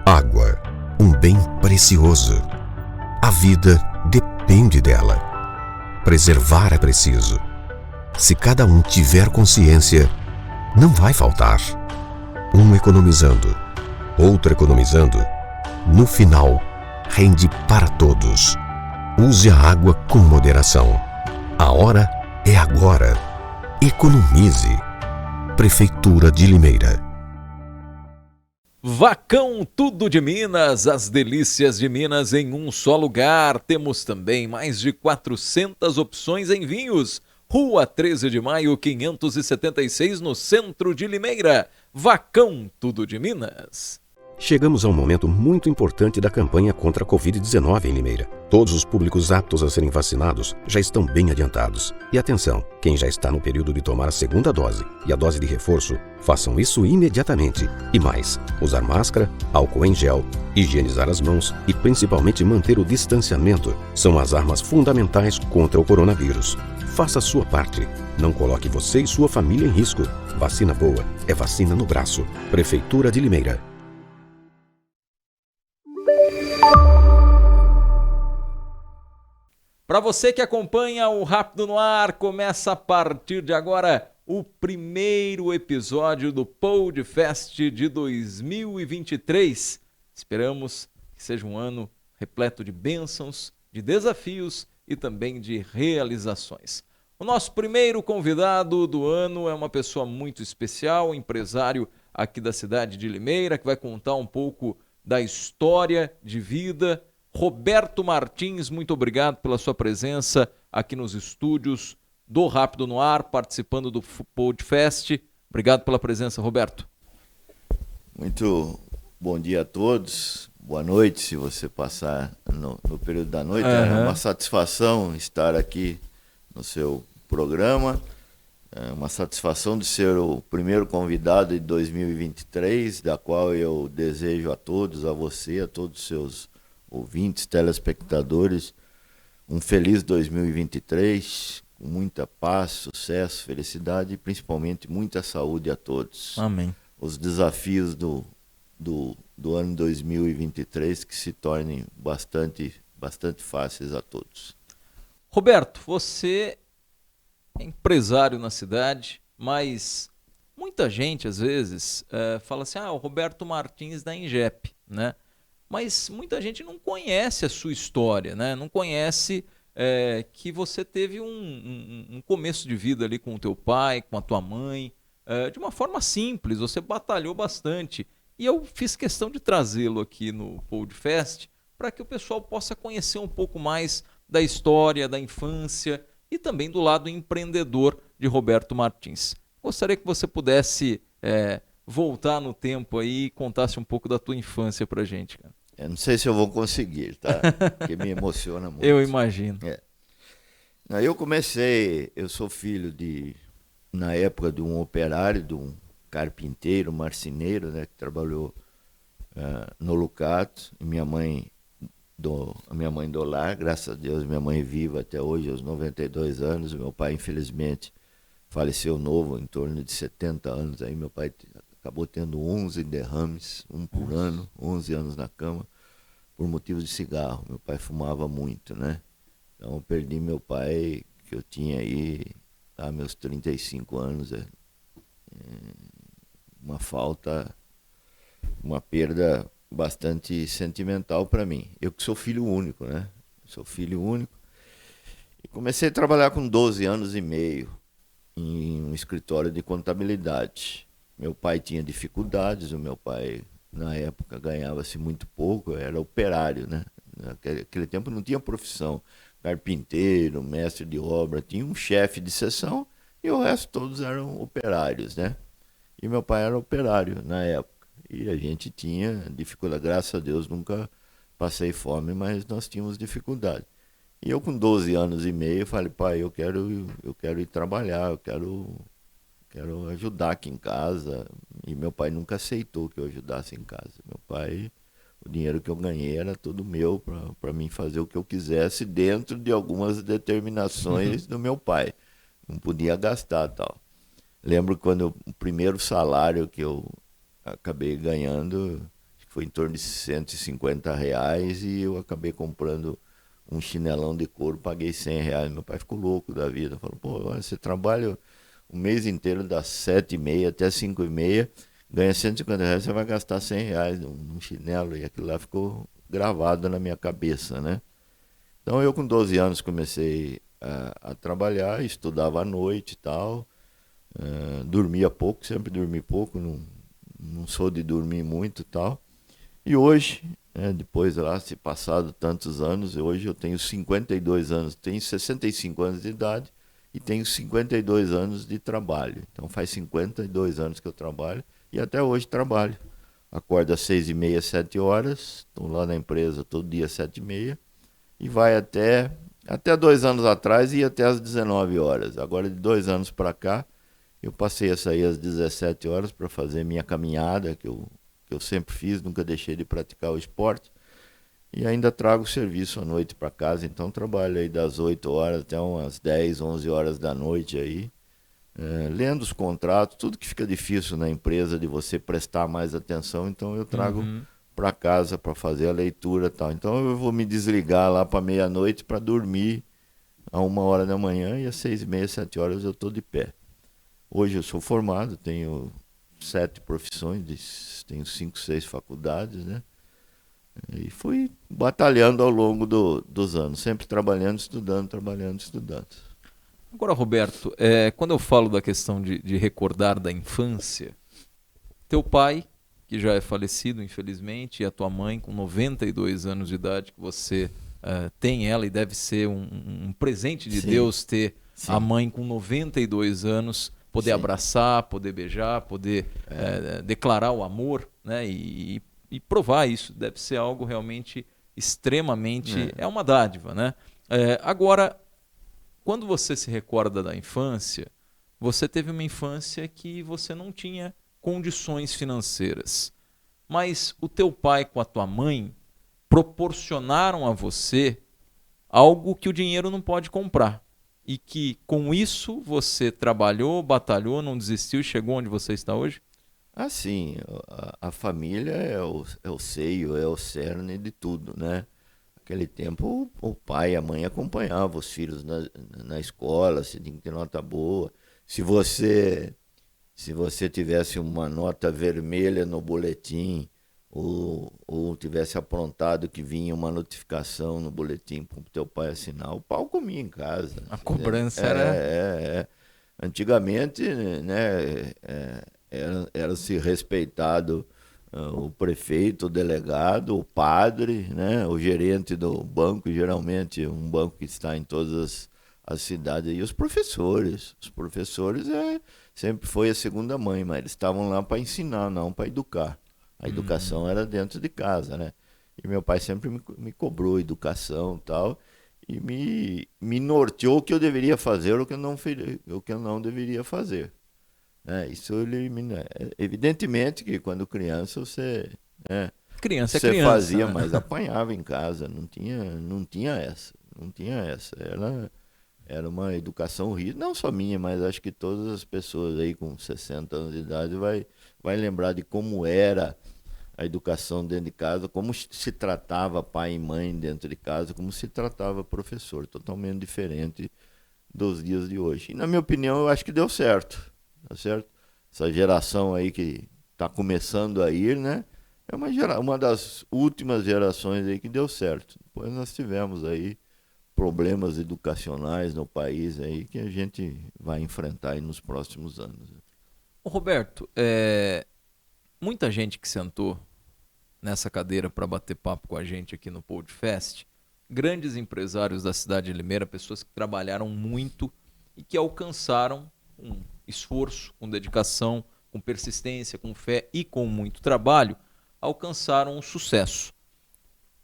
Água, um bem precioso. A vida depende dela. Preservar é preciso. Se cada um tiver consciência, não vai faltar. Um economizando, outro economizando. No final, rende para todos. Use a água com moderação. A hora é agora. Economize. Prefeitura de Limeira. Vacão Tudo de Minas, as delícias de Minas em um só lugar. Temos também mais de 400 opções em vinhos. Rua 13 de Maio, 576, no centro de Limeira. Vacão Tudo de Minas. Chegamos a um momento muito importante da campanha contra a Covid-19 em Limeira. Todos os públicos aptos a serem vacinados já estão bem adiantados. E atenção, quem já está no período de tomar a segunda dose e a dose de reforço, façam isso imediatamente. E mais, usar máscara, álcool em gel, higienizar as mãos e principalmente manter o distanciamento são as armas fundamentais contra o coronavírus. Faça a sua parte. Não coloque você e sua família em risco. Vacina boa é vacina no braço. Prefeitura de Limeira. Para você que acompanha o Rápido no Ar, começa a partir de agora o primeiro episódio do Podcast de 2023. Esperamos que seja um ano repleto de bênçãos, de desafios e também de realizações. O nosso primeiro convidado do ano é uma pessoa muito especial, empresário aqui da cidade de Limeira, que vai contar um pouco da história de vida. Roberto Martins, muito obrigado pela sua presença aqui nos estúdios do Rápido no Ar, participando do Podcast. Obrigado pela presença, Roberto. Muito bom dia a todos, boa noite se você passar no período da noite. É uma satisfação estar aqui no seu programa, é uma satisfação de ser o primeiro convidado de 2023, da qual eu desejo a todos, a você, a todos os seus ouvintes, telespectadores, um feliz 2023, com muita paz, sucesso, felicidade e principalmente muita saúde a todos. Amém. Os desafios do ano 2023 que se tornem bastante fáceis a todos. Roberto, você é empresário na cidade, mas muita gente às vezes fala assim, o Roberto Martins da Ingep, né? Mas muita gente não conhece a sua história, né? Não conhece que você teve um começo de vida ali com o teu pai, com a tua mãe, de uma forma simples, você batalhou bastante. E eu fiz questão de trazê-lo aqui no Podcast para que o pessoal possa conhecer um pouco mais da história, da infância e também do lado empreendedor de Roberto Martins. Gostaria que você pudesse voltar no tempo aí e contasse um pouco da tua infância pra gente, cara. Eu não sei se eu vou conseguir, tá? Porque me emociona muito. Eu imagino. Eu sou filho na época de um operário, de um carpinteiro, marceneiro, né, que trabalhou no Lucato. E a minha mãe do lar, graças a Deus, minha mãe é viva até hoje, aos 92 anos. Meu pai, infelizmente, faleceu novo, em torno de 70 anos. Aí meu pai acabou tendo 11 derrames, um por ano, 11 anos na cama, por motivo de cigarro. Meu pai fumava muito, né? Então eu perdi meu pai, que eu tinha aí, meus 35 anos. Uma perda bastante sentimental para mim. Eu que sou filho único, né? Sou filho único. E comecei a trabalhar com 12 anos e meio em um escritório de contabilidade. Meu pai tinha dificuldades, o meu pai, na época, ganhava-se muito pouco, era operário, né? Naquele tempo não tinha profissão, carpinteiro, mestre de obra, tinha um chefe de seção e o resto todos eram operários, né? E meu pai era operário na época, e a gente tinha dificuldade, graças a Deus nunca passei fome, mas nós tínhamos dificuldade. E eu com 12 anos e meio falei, pai, eu quero ir trabalhar, eu quero ajudar aqui em casa. E meu pai nunca aceitou que eu ajudasse em casa. Meu pai, o dinheiro que eu ganhei era todo meu para mim fazer o que eu quisesse dentro de algumas determinações do meu pai. Não podia gastar tal. Lembro quando o primeiro salário que eu acabei ganhando, acho que foi em torno de R$ 150, e eu acabei comprando um chinelão de couro, paguei R$ 100. Meu pai ficou louco da vida, falou, pô, olha, você trabalha o mês inteiro das 7h30 até 5h30, ganha R$ 150, você vai gastar R$ 100 num chinelo, e aquilo lá ficou gravado na minha cabeça, né? Então eu com 12 anos comecei a trabalhar, estudava à noite e tal, dormia pouco, sempre dormi pouco, não sou de dormir muito e tal. E hoje, depois lá, se passado tantos anos, hoje eu tenho 52 anos, tenho 65 anos de idade e tenho 52 anos de trabalho. Então faz 52 anos que eu trabalho e até hoje trabalho. Acordo às 6h30, 7 horas, estou lá na empresa todo dia às 7h30 e vai até 2 anos atrás ia até às 19 horas. Agora de 2 anos para cá, eu passei a sair às 17 horas para fazer minha caminhada, que eu sempre fiz, nunca deixei de praticar o esporte. E ainda trago serviço à noite para casa, então trabalho aí das 8 horas até umas 10, 11 horas da noite aí, lendo os contratos, tudo que fica difícil na empresa de você prestar mais atenção, então eu trago para casa para fazer a leitura e tal. Então eu vou me desligar lá para meia-noite para dormir a 1 hora da manhã e às 6h30, 7 horas eu estou de pé. Hoje eu sou formado, tenho 7 profissões, tenho 5, 6 faculdades, né? E fui batalhando ao longo dos anos, sempre trabalhando, estudando, trabalhando, estudando. Agora, Roberto, quando eu falo da questão de recordar da infância, teu pai, que já é falecido, infelizmente, e a tua mãe, com 92 anos de idade, que você tem ela, e deve ser um presente de Deus ter a mãe com 92 anos, poder abraçar, poder beijar, poder declarar o amor, né? E provar isso. Deve ser algo realmente extremamente... É uma dádiva, né? Agora, quando você se recorda da infância, você teve uma infância que você não tinha condições financeiras. Mas o teu pai com a tua mãe proporcionaram a você algo que o dinheiro não pode comprar. E que com isso você trabalhou, batalhou, não desistiu e chegou onde você está hoje? Assim, a família é o seio, é o cerne de tudo, né? Naquele tempo o pai e a mãe acompanhavam os filhos na escola, se tinha que ter nota boa. Se você tivesse uma nota vermelha no boletim, ou tivesse aprontado que vinha uma notificação no boletim para o teu pai assinar, o pau comia em casa. A cobrança era... Antigamente, né, era-se respeitado o prefeito, o delegado, o padre, né, o gerente do banco, geralmente um banco que está em todas as cidades, e os professores. Os professores sempre foi a segunda mãe, mas eles estavam lá para ensinar, não para educar. A educação era dentro de casa, né? E meu pai sempre me cobrou educação e tal, e me norteou o que eu deveria fazer ou o que eu não deveria fazer. Isso evidentemente que quando criança você fazia, né? mas apanhava em casa, não tinha essa. Era uma educação rígida, não só minha, mas acho que todas as pessoas aí com 60 anos de idade vai lembrar de como era a educação dentro de casa, como se tratava pai e mãe dentro de casa, como se tratava professor, totalmente diferente dos dias de hoje. E na minha opinião, eu acho que deu certo, tá certo? Essa geração aí que está começando a ir, né? É uma das últimas gerações aí que deu certo. Depois nós tivemos aí problemas educacionais no país aí que a gente vai enfrentar aí nos próximos anos. Ô Roberto, muita gente que sentou nessa cadeira para bater papo com a gente aqui no Podcast, grandes empresários da cidade de Limeira, pessoas que trabalharam muito e que alcançaram com esforço, com dedicação, com persistência, com fé e com muito trabalho, alcançaram um sucesso.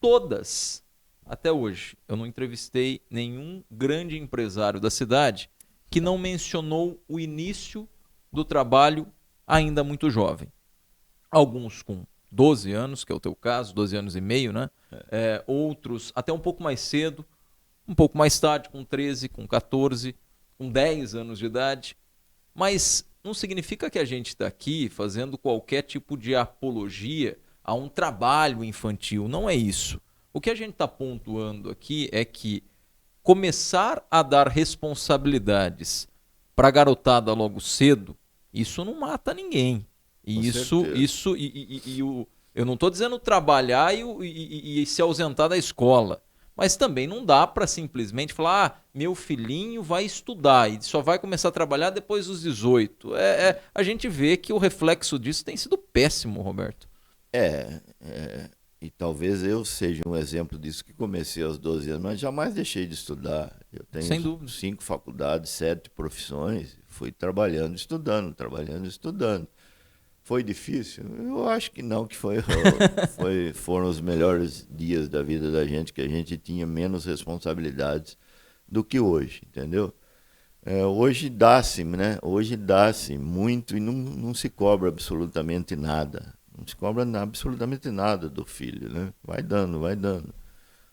Todas, até hoje, eu não entrevistei nenhum grande empresário da cidade que não mencionou o início do trabalho ainda muito jovem. Alguns com 12 anos, que é o teu caso, 12 anos e meio, né? Outros até um pouco mais cedo, um pouco mais tarde, com 13, com 14, com 10 anos de idade. Mas não significa que a gente está aqui fazendo qualquer tipo de apologia a um trabalho infantil. Não é isso. O que a gente está pontuando aqui é que começar a dar responsabilidades para a garotada logo cedo, isso não mata ninguém. E Com isso, certeza. isso, eu não estou dizendo trabalhar e se ausentar da escola. Mas também não dá para simplesmente falar, meu filhinho vai estudar e só vai começar a trabalhar depois dos 18. A gente vê que o reflexo disso tem sido péssimo, Roberto. E talvez eu seja um exemplo disso, que comecei aos 12 anos, mas jamais deixei de estudar. Eu Sem tenho dúvida. 5 faculdades, 7 profissões, fui trabalhando, estudando. Foi difícil? Eu acho que não, que foram os melhores dias da vida da gente, que a gente tinha menos responsabilidades do que hoje, entendeu? Hoje dá-se, né? Hoje dá-se muito e não se cobra absolutamente nada. Não se cobra absolutamente nada do filho, né? Vai dando, vai dando.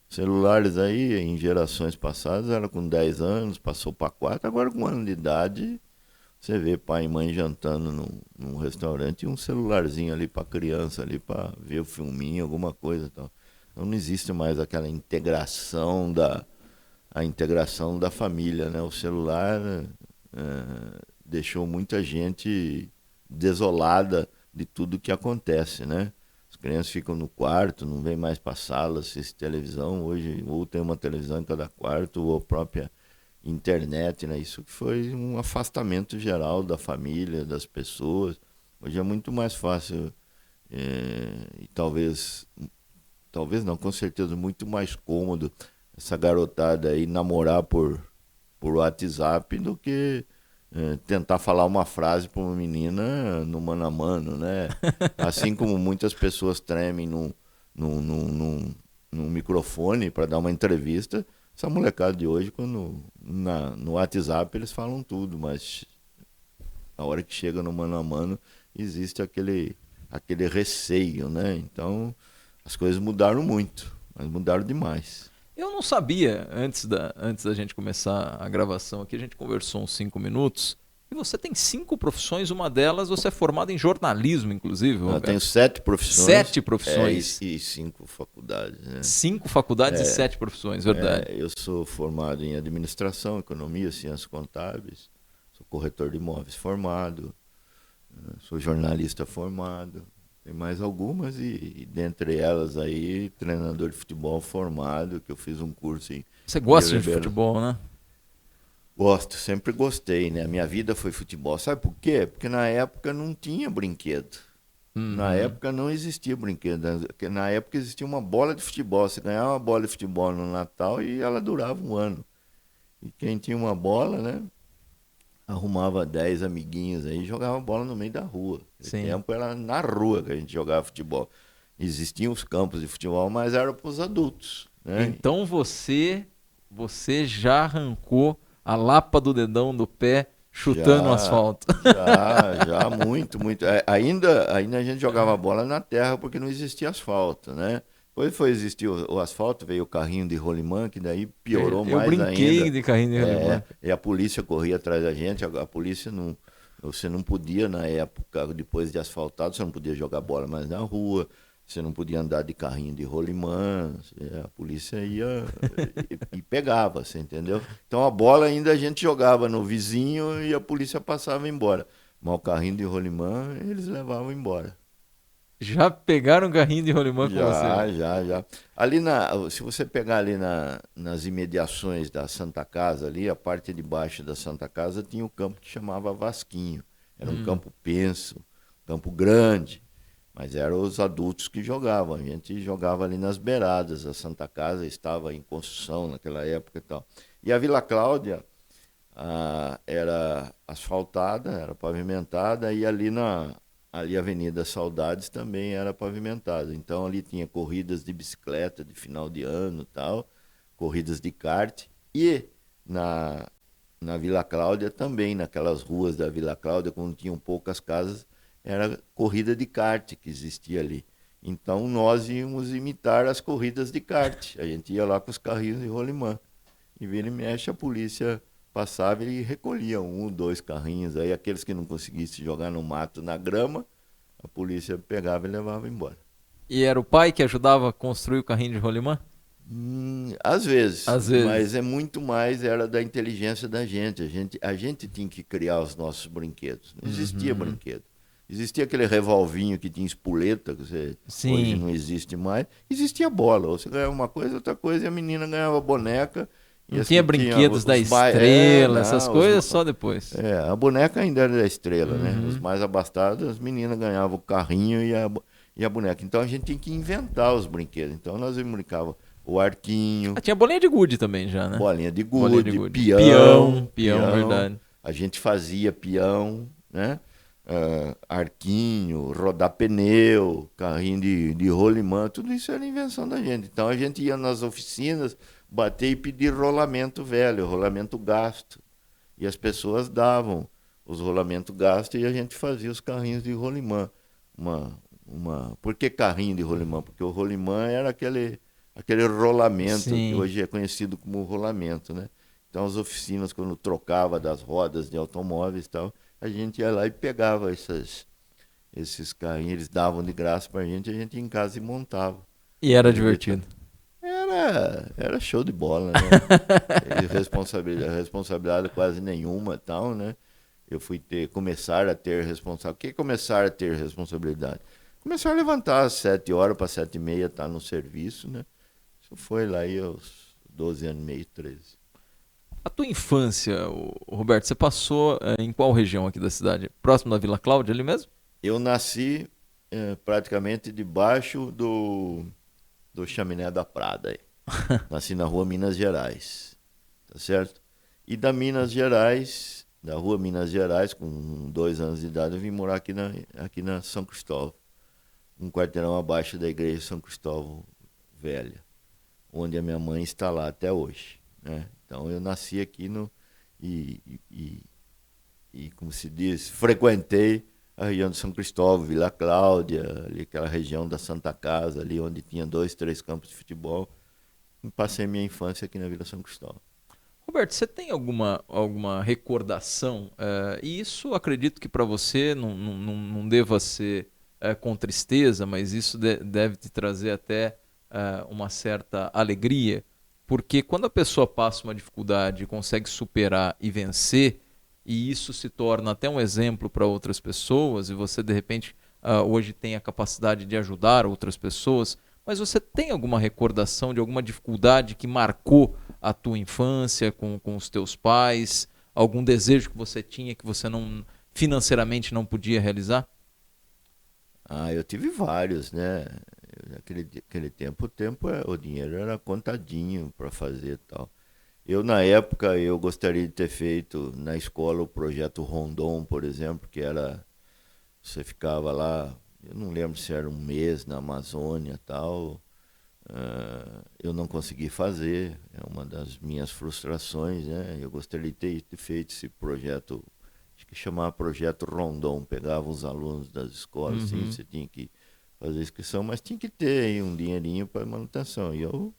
Celulares aí, em gerações passadas, era com 10 anos, passou para 4, agora com 1 ano de idade, você vê pai e mãe jantando num restaurante e um celularzinho ali para criança, ali para ver o filminho, alguma coisa e tal. Então não existe mais aquela integração da família, né? O celular deixou muita gente desolada de tudo que acontece, né? As crianças ficam no quarto, não vêm mais para a sala, assistem televisão. Hoje, ou tem uma televisão em cada quarto, ou a própria internet, né? Isso que foi um afastamento geral da família, das pessoas. Hoje é muito mais fácil e talvez não, com certeza muito mais cômodo essa garotada aí namorar por WhatsApp do que tentar falar uma frase para uma menina no mano a mano, né? Assim como muitas pessoas tremem num microfone para dar uma entrevista, essa molecada de hoje, quando no WhatsApp eles falam tudo, mas a hora que chega no mano a mano existe aquele receio, né? Então as coisas mudaram muito, mas mudaram demais. Eu não sabia, antes da gente começar a gravação aqui, a gente conversou uns 5 minutos, e você tem 5 profissões, uma delas você é formado em jornalismo, inclusive, Roberto. Eu tenho 7 profissões. 7 profissões. E 5 faculdades. Né? 5 faculdades e 7 profissões, verdade. Eu sou formado em administração, economia, ciências contábeis, sou corretor de imóveis formado, sou jornalista formado. Tem mais algumas e dentre elas aí, treinador de futebol formado, que eu fiz um curso em... Você gosta de futebol, né? Gosto, sempre gostei, né? A minha vida foi futebol. Sabe por quê? Porque na época não tinha brinquedo. Na época não existia brinquedo. Na época existia uma bola de futebol. Você ganhava uma bola de futebol no Natal e ela durava 1 ano. E quem tinha uma bola, né? Arrumava 10 amiguinhos aí e jogava bola no meio da rua. No tempo era na rua que a gente jogava futebol. Existiam os campos de futebol, mas era para os adultos. Né? Então você já arrancou a lapa do dedão do pé chutando o asfalto. Já, muito. Ainda a gente jogava bola na terra porque não existia asfalto, né? Depois foi existir o asfalto, veio o carrinho de rolimã, que daí piorou mais ainda. Eu brinquei de carrinho de rolimã. E a polícia corria atrás da gente, a polícia não... Você não podia, na época, depois de asfaltado, você não podia jogar bola mais na rua, você não podia andar de carrinho de rolimã, a polícia ia e pegava, você entendeu? Então a bola ainda a gente jogava no vizinho e a polícia passava embora. Mas o carrinho de rolimã, eles levavam embora. Já pegaram um carrinho de rolimã com você? Já. Ali se você pegar ali nas imediações da Santa Casa, ali, a parte de baixo da Santa Casa, tinha um campo que chamava Vasquinho. Era um campo penso, campo grande, mas eram os adultos que jogavam. A gente jogava ali nas beiradas. A Santa Casa estava em construção naquela época e tal. E a Vila Cláudia era asfaltada, era pavimentada, e ali a Avenida Saudades também era pavimentada. Então ali tinha corridas de bicicleta de final de ano, tal, corridas de kart. E na Vila Cláudia também, naquelas ruas da Vila Cláudia, quando tinham poucas casas, era corrida de kart que existia ali. Então nós íamos imitar as corridas de kart. A gente ia lá com os carrinhos de rolimã. E vira e mexe, a polícia passava e recolhia 1, 2 carrinhos. Aí aqueles que não conseguissem jogar no mato, na grama, a polícia pegava e levava embora. E era o pai que ajudava a construir o carrinho de rolimã? Às vezes, Às vezes. mas é muito mais era da inteligência da gente. A gente tinha que criar os nossos brinquedos. Não existia brinquedo. Existia aquele revolvinho que tinha espoleta, que hoje não existe mais. Existia bola. Você ganhava uma coisa, outra coisa, e a menina ganhava boneca. Não tinha brinquedos da Estrela, essas coisas só depois. A boneca ainda era da Estrela, né? Os mais abastados, as meninas ganhavam o carrinho e a boneca. Então a gente tinha que inventar os brinquedos. Então nós brincávamos o arquinho. Tinha bolinha de gude também já, né? Bolinha de gude, peão, verdade. A gente fazia peão, né? Arquinho, rodar pneu, carrinho de rolimã, tudo isso era invenção da gente. Então a gente ia nas oficinas bater e pedir rolamento velho, rolamento gasto. E as pessoas davam os rolamentos gasto e a gente fazia os carrinhos de rolimã. Por que carrinho de rolimã? Porque o rolimã era aquele rolamento que hoje é conhecido como rolamento, né? Então as oficinas, quando trocava das rodas de automóveis e tal, a gente ia lá e pegava esses carrinhos, eles davam de graça pra gente, a gente ia em casa e montava. E era divertido. Era show de bola, né? Responsabilidade quase nenhuma e tal, né? Eu fui começar a ter responsabilidade. O que é começar a ter responsabilidade? Começar a levantar às 7 horas para 7h30, estar no serviço, né? Isso foi lá aí aos 12 anos e meio, 13. A tua infância, Roberto, você passou em qual região aqui da cidade? Próximo da Vila Cláudia, ali mesmo? Eu nasci praticamente debaixo do Chaminé da Prada. Aí. Nasci na rua Minas Gerais, tá certo? E da rua Minas Gerais, com 2 anos de idade, eu vim morar aqui na São Cristóvão, um quarteirão abaixo da igreja de São Cristóvão Velha, onde a minha mãe está lá até hoje, né? Então eu nasci aqui e como se diz, frequentei a região de São Cristóvão, Vila Cláudia, ali aquela região da Santa Casa, ali onde tinha 2, 3 campos de futebol. E passei minha infância aqui na Vila São Cristóvão. Roberto, você tem alguma recordação? E isso acredito que para você não deva ser com tristeza, mas isso deve te trazer até uma certa alegria, porque quando a pessoa passa uma dificuldade e consegue superar e vencer, e isso se torna até um exemplo para outras pessoas, e você de repente hoje tem a capacidade de ajudar outras pessoas, mas você tem alguma recordação de alguma dificuldade que marcou a tua infância com os teus pais? Algum desejo que você tinha que você financeiramente não podia realizar? Eu tive vários, né? Naquele tempo, o dinheiro era contadinho para fazer e tal. Na época, eu gostaria de ter feito na escola o projeto Rondon, por exemplo, que era... Você ficava lá, eu não lembro se era um mês na Amazônia e tal. Eu não consegui fazer, é uma das minhas frustrações, né? Eu gostaria de ter feito esse projeto, acho que chamava Projeto Rondon, pegava os alunos das escolas, assim, você tinha que fazer inscrição, mas tinha que ter aí um dinheirinho para manutenção. E eu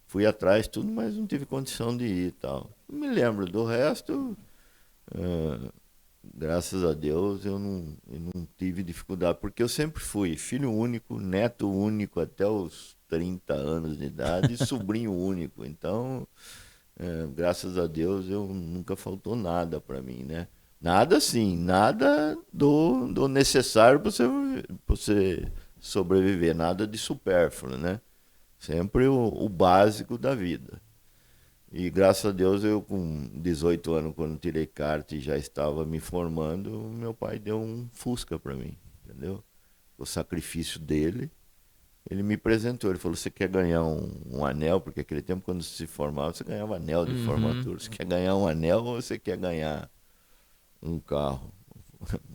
fui atrás tudo, mas não tive condição de ir e tal. Não me lembro do resto, graças a Deus eu não tive dificuldade, porque eu sempre fui filho único, neto único até os 30 anos de idade e sobrinho único. Então, graças a Deus, nunca faltou nada para mim, né? Nada assim, nada do necessário para você sobreviver, nada de supérfluo, né? Sempre o básico da vida. E graças a Deus, eu com 18 anos, quando tirei carta e já estava me formando, meu pai deu um Fusca para mim, entendeu? O sacrifício dele, ele me presentou. Ele falou, você quer ganhar um anel? Porque naquele tempo, quando se formava, você ganhava anel de formatura. Você quer ganhar um anel ou você quer ganhar um carro?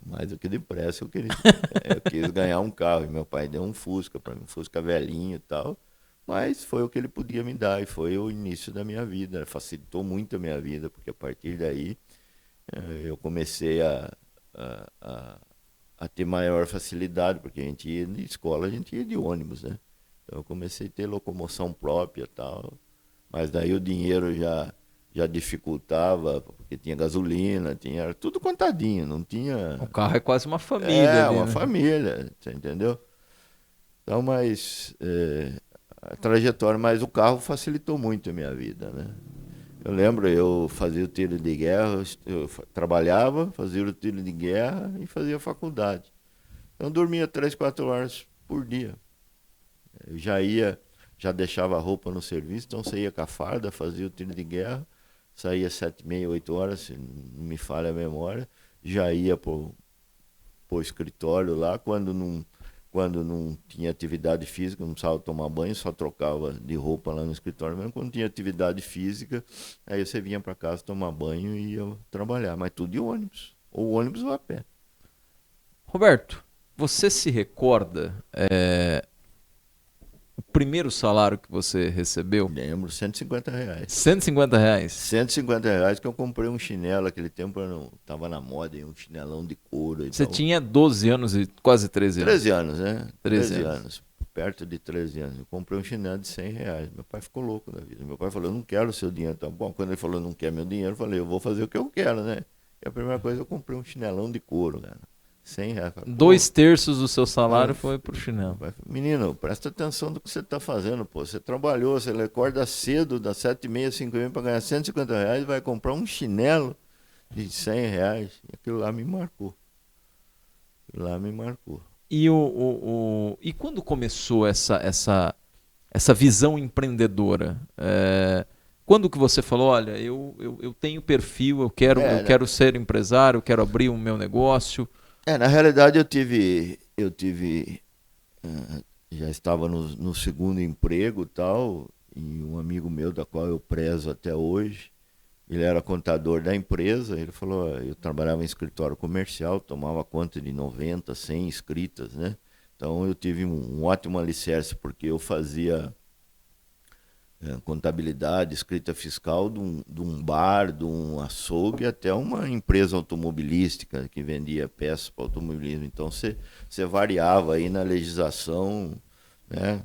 Mais do que depressa, eu quis ganhar um carro. E meu pai deu um Fusca para mim, um Fusca velhinho e tal. Mas foi o que ele podia me dar e foi o início da minha vida. Facilitou muito a minha vida, porque a partir daí eu comecei a ter maior facilidade, porque a gente ia de escola, a gente ia de ônibus, né? Então eu comecei a ter locomoção própria e tal. Mas daí o dinheiro já já dificultava, porque tinha gasolina, tinha tudo contadinho, não tinha... O carro é quase uma família ali, uma né? família, você entendeu? Então, a trajetória, mas o carro facilitou muito a minha vida, né? Eu lembro, eu fazia o tiro de guerra, eu trabalhava, fazia o tiro de guerra e fazia faculdade. Então, eu dormia 3, 4 horas por dia. Eu já deixava a roupa no serviço, então saía com a farda, fazia o tiro de guerra, saía 7h30, 8 horas, se não me falha a memória, já ia pro escritório lá, quando não tinha atividade física, não precisava tomar banho, só trocava de roupa lá no escritório mesmo. Quando tinha atividade física, aí você vinha para casa tomar banho e ia trabalhar, mas tudo de ônibus, ou ônibus ou a pé. Roberto, você se recorda o primeiro salário que você recebeu? Lembro, R$150. R$150? R$150 que eu comprei um chinelo, aquele tempo eu tava na moda, um chinelão de couro. Você tinha 12 anos e quase 13 anos. 13 anos, né? 13 anos. Perto de 13 anos. Eu comprei um chinelo de R$100. Meu pai ficou louco da vida. Meu pai falou, eu não quero o seu dinheiro. Então, bom, quando ele falou, não quer meu dinheiro, eu falei, eu vou fazer o que eu quero, né? E a primeira coisa, eu comprei um chinelão de couro, cara. R$100. Falei, 2/3 do seu salário foi pro chinelo. Menino, presta atenção do que você está fazendo, pô. Você trabalhou, você acorda cedo, das 7h30, 5h30 para ganhar R$150 e vai comprar um chinelo de R$100. E aquilo lá me marcou. E quando começou essa visão empreendedora? Quando que você falou, olha, eu tenho perfil, eu quero ser empresário, eu quero abrir o meu negócio? Na realidade já estava no segundo emprego e tal, e um amigo meu, da qual eu prezo até hoje, ele era contador da empresa, ele falou, eu trabalhava em escritório comercial, tomava conta de 90, 100 inscritas, né? Então eu tive um ótimo alicerce, porque eu fazia contabilidade, escrita fiscal de um bar, de um açougue, até uma empresa automobilística que vendia peças para automobilismo. Então você variava aí na legislação, né?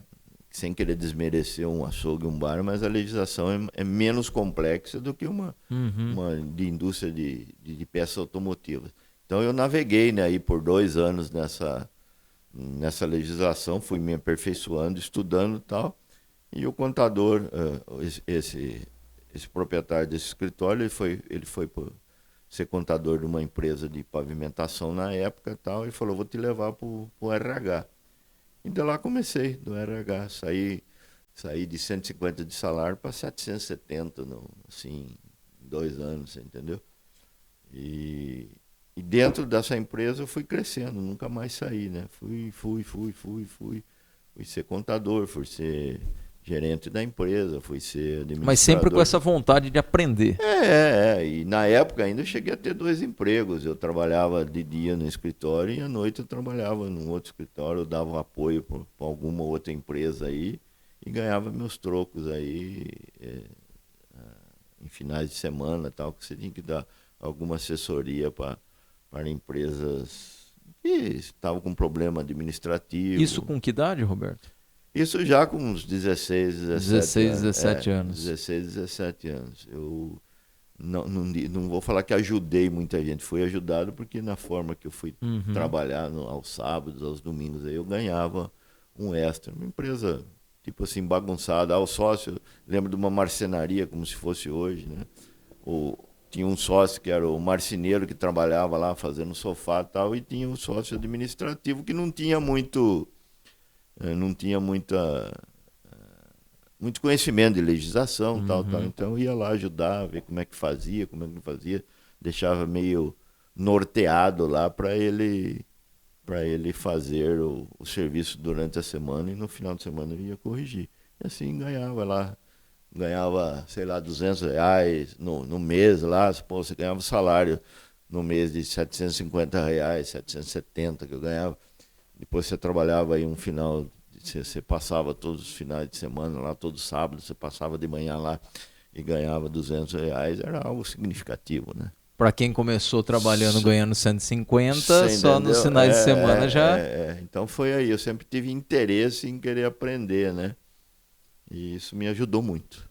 Sem querer desmerecer um açougue, um bar, mas a legislação é menos complexa do que uma de indústria de peças automotivas. Então eu naveguei, né, aí por 2 anos nessa legislação, fui me aperfeiçoando, estudando e tal. E o contador, esse proprietário desse escritório, ele foi ser contador de uma empresa de pavimentação na época e tal, e falou, vou te levar para o RH. E de lá comecei, do RH, saí de 150 de salário para 770, assim, em 2 anos, você entendeu? E dentro dessa empresa eu fui crescendo, nunca mais saí, né? Fui ser contador, fui ser gerente da empresa, fui ser administrador. Mas sempre com essa vontade de aprender. E na época ainda eu cheguei a ter 2 empregos. Eu trabalhava de dia no escritório e à noite eu trabalhava num outro escritório, eu dava um apoio para alguma outra empresa aí e ganhava meus trocos aí em finais de semana, tal, que você tinha que dar alguma assessoria para empresas que estavam com problema administrativo. Isso com que idade, Roberto? Isso já com uns 16, 17 anos. 16, 17 anos. Eu não vou falar que ajudei muita gente. Fui ajudado porque na forma que eu fui trabalhar aos sábados, aos domingos, aí eu ganhava um extra. Uma empresa, tipo assim, bagunçada. O sócio, lembro de uma marcenaria, como se fosse hoje, né? Tinha um sócio que era o marceneiro que trabalhava lá fazendo sofá e tal, e tinha um sócio administrativo que não tinha muito conhecimento de legislação, tal. Então eu ia lá ajudar, ver como é que fazia, deixava meio norteado lá para ele fazer o serviço durante a semana e no final de semana eu ia corrigir. E assim ganhava, sei lá, R$200 no mês lá, você ganhava salário no mês de R$750, 770 que eu ganhava. Depois você trabalhava aí um final, você passava todos os finais de semana lá, todo sábado, você passava de manhã lá e ganhava R$200, era algo significativo, né? Para quem começou trabalhando ganhando 150, só nos finais de semana já... Então foi aí, eu sempre tive interesse em querer aprender, né? E isso me ajudou muito.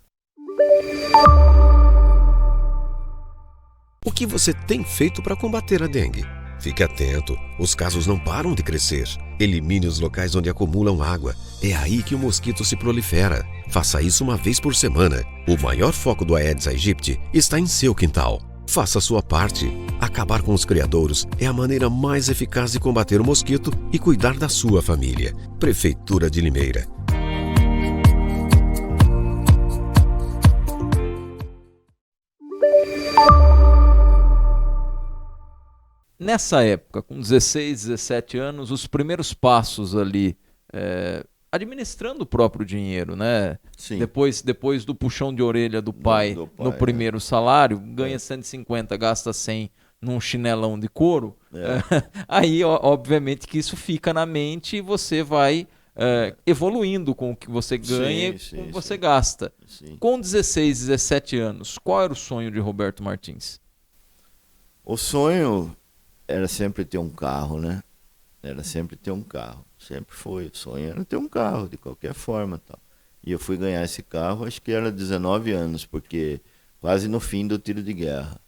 O que você tem feito para combater a dengue? Fique atento, os casos não param de crescer. Elimine os locais onde acumulam água. É aí que o mosquito se prolifera. Faça isso uma vez por semana. O maior foco do Aedes aegypti está em seu quintal. Faça a sua parte. Acabar com os criadouros é a maneira mais eficaz de combater o mosquito e cuidar da sua família. Prefeitura de Limeira. Nessa época, com 16, 17 anos, os primeiros passos ali, administrando o próprio dinheiro, né? Sim. Depois do puxão de orelha do pai, no primeiro salário, ganha 150, gasta 100 num chinelão de couro, aí obviamente que isso fica na mente e você vai evoluindo com o que você ganha e com o que você gasta. Sim. Com 16, 17 anos, qual era o sonho de Roberto Martins? O sonho era sempre ter um carro, né? Era sempre ter um carro. Sempre foi. O sonho era ter um carro, de qualquer forma. Tal. E eu fui ganhar esse carro, acho que era 19 anos, porque quase no fim do tiro de guerra,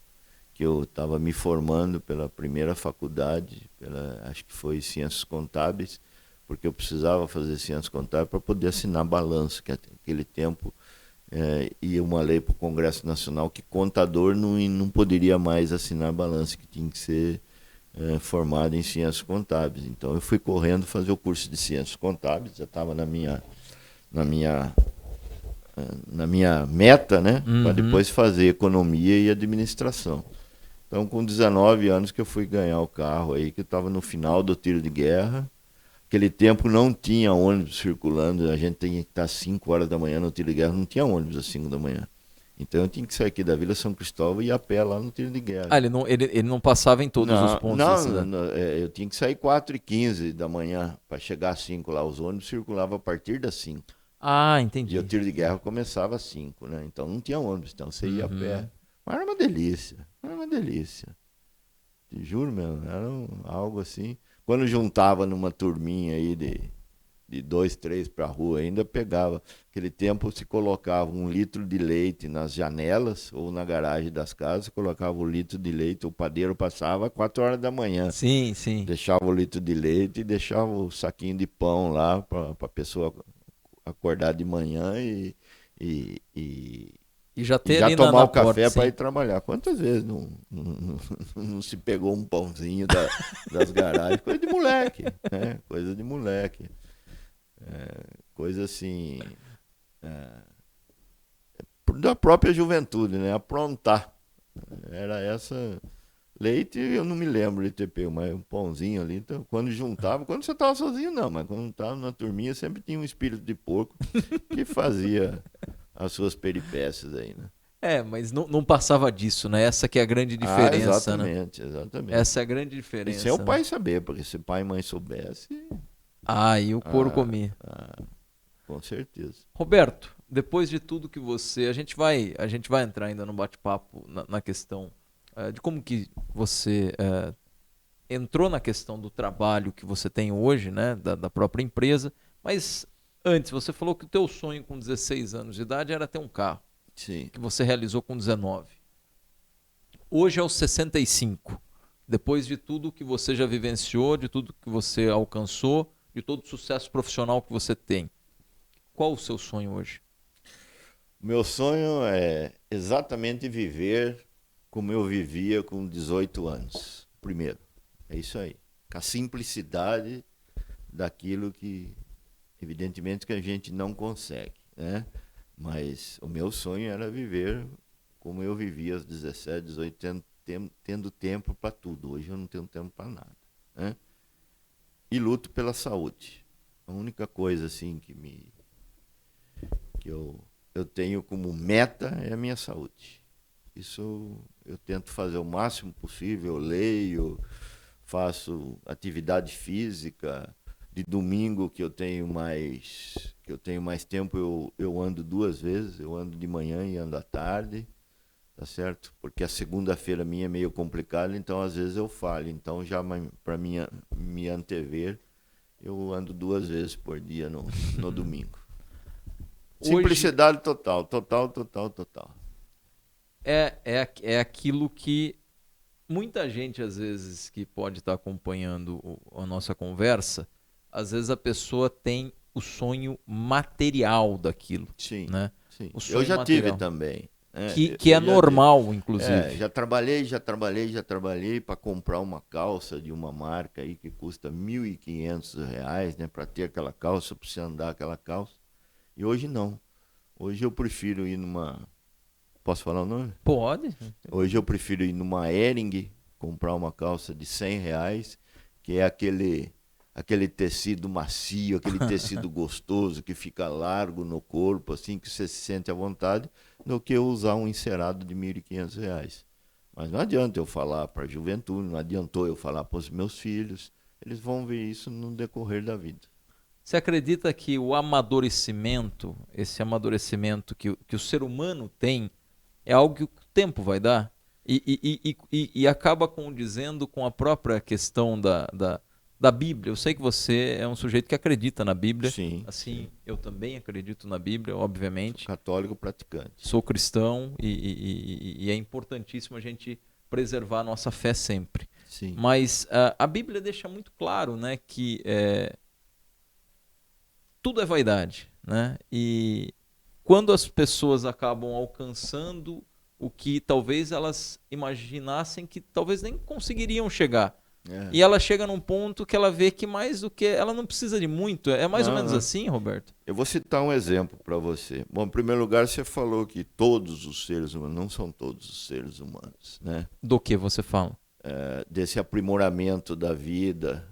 que eu estava me formando pela primeira faculdade, acho que foi Ciências Contábeis, porque eu precisava fazer Ciências Contábeis para poder assinar balanço, que naquele tempo ia uma lei para o Congresso Nacional que contador não poderia mais assinar balanço, que tinha que ser formado em Ciências Contábeis. Então eu fui correndo fazer o curso de Ciências Contábeis, já estava na minha meta, né? Para depois fazer Economia e Administração. Então com 19 anos que eu fui ganhar o carro aí, que eu estava no final do tiro de guerra. Aquele tempo não tinha ônibus circulando, a gente tinha que estar às 5 horas da manhã no tiro de guerra, não tinha ônibus às 5 da manhã. Então eu tinha que sair aqui da Vila São Cristóvão e ir a pé lá no tiro de guerra. Ele não passava em todos os pontos da cidade? Não, eu tinha que sair 4h15 da manhã para chegar às 5 lá. Os ônibus circulavam a partir das 5. Ah, entendi. E o tiro de guerra começava às 5, né? Então não tinha ônibus, então você ia a pé. Mas era uma delícia, Te juro mesmo, era algo assim. Quando juntava numa turminha aí de 2, 3 para a rua, ainda pegava. Naquele tempo se colocava 1 litro de leite nas janelas ou na garagem das casas, colocava o litro de leite, o padeiro passava às 4 horas da manhã. Sim, sim. Deixava o litro de leite e deixava o saquinho de pão lá para a pessoa acordar de manhã e já ter já ali tomar na o café porta, para ir trabalhar. Quantas vezes não se pegou um pãozinho das garagens? Coisa de moleque, né? Coisa de moleque. Coisa assim, da própria juventude, né? Aprontar. Era essa. Leite eu não me lembro de ter pego, mas um pãozinho ali. Então, quando você estava sozinho, não, mas quando estava na turminha, sempre tinha um espírito de porco que fazia as suas peripécias aí, né? Mas não passava disso, né? Essa que é a grande diferença, exatamente, né? Exatamente. Essa é a grande diferença. Isso é o pai né? saber, porque se pai e mãe soubesse... E o couro comia. Com certeza. Roberto, depois de tudo que você... A gente vai entrar ainda no bate-papo na questão de como que você entrou na questão do trabalho que você tem hoje, né? Da própria empresa. Mas antes, você falou que o teu sonho com 16 anos de idade era ter um carro. Sim. Que você realizou com 19. Hoje aos 65, depois de tudo que você já vivenciou, de tudo que você alcançou, de todo o sucesso profissional que você tem, qual o seu sonho hoje? Meu sonho é exatamente viver como eu vivia com 18 anos. Primeiro, é isso aí. Com a simplicidade daquilo que, evidentemente, que a gente não consegue, né? Mas o meu sonho era viver como eu vivia aos 17, 18, tendo tempo para tudo. Hoje eu não tenho tempo para nada, né? E luto pela saúde. A única coisa assim que eu tenho como meta é a minha saúde. Isso eu tento fazer o máximo possível. Eu leio, faço atividade física. De domingo que eu tenho mais tempo, eu ando 2 vezes. Eu ando de manhã e ando à tarde, tá certo? Porque a segunda-feira minha é meio complicada, então às vezes eu falho. Então já para me antever, eu ando 2 vezes por dia no domingo. Simplicidade total. É aquilo que muita gente, às vezes, que pode estar acompanhando a nossa conversa, às vezes a pessoa tem o sonho material daquilo, Sim, né? sim. O Eu sonho já tive material. também. Que é Eu normal, inclusive. já trabalhei para comprar uma calça de uma marca aí que custa R$ 1.500, né? Para ter aquela calça, para você andar aquela calça. E hoje não. Hoje eu prefiro ir numa... Posso falar o nome? Pode. Hoje eu prefiro ir numa Hering, comprar uma calça de R$ 100, que é aquele tecido macio, aquele tecido gostoso, que fica largo no corpo, assim, que você se sente à vontade, do que usar um encerado de R$ 1.500. Mas não adianta eu falar para a juventude, não adiantou eu falar para os meus filhos, eles vão ver isso no decorrer da vida. Você acredita que o amadurecimento, esse amadurecimento que o ser humano tem, é algo que o tempo vai dar? E acaba condizendo com a própria questão da Bíblia. Eu sei que você é um sujeito que acredita na Bíblia, Sim, assim, sim. eu também acredito na Bíblia, Sou obviamente. católico praticante. Sou cristão e é importantíssimo a gente preservar a nossa fé sempre. Sim. Mas a Bíblia deixa muito claro, né, que tudo é vaidade, né? E quando as pessoas acabam alcançando o que talvez elas imaginassem que talvez nem conseguiriam chegar. É. E ela chega num ponto que ela vê que mais do que... Ela não precisa de muito. É mais ou Não, menos não. assim, Roberto? Eu vou citar um exemplo para você. Bom, em primeiro lugar, você falou que todos os seres humanos, não são todos os seres humanos, né? Do que você fala? Desse aprimoramento da vida.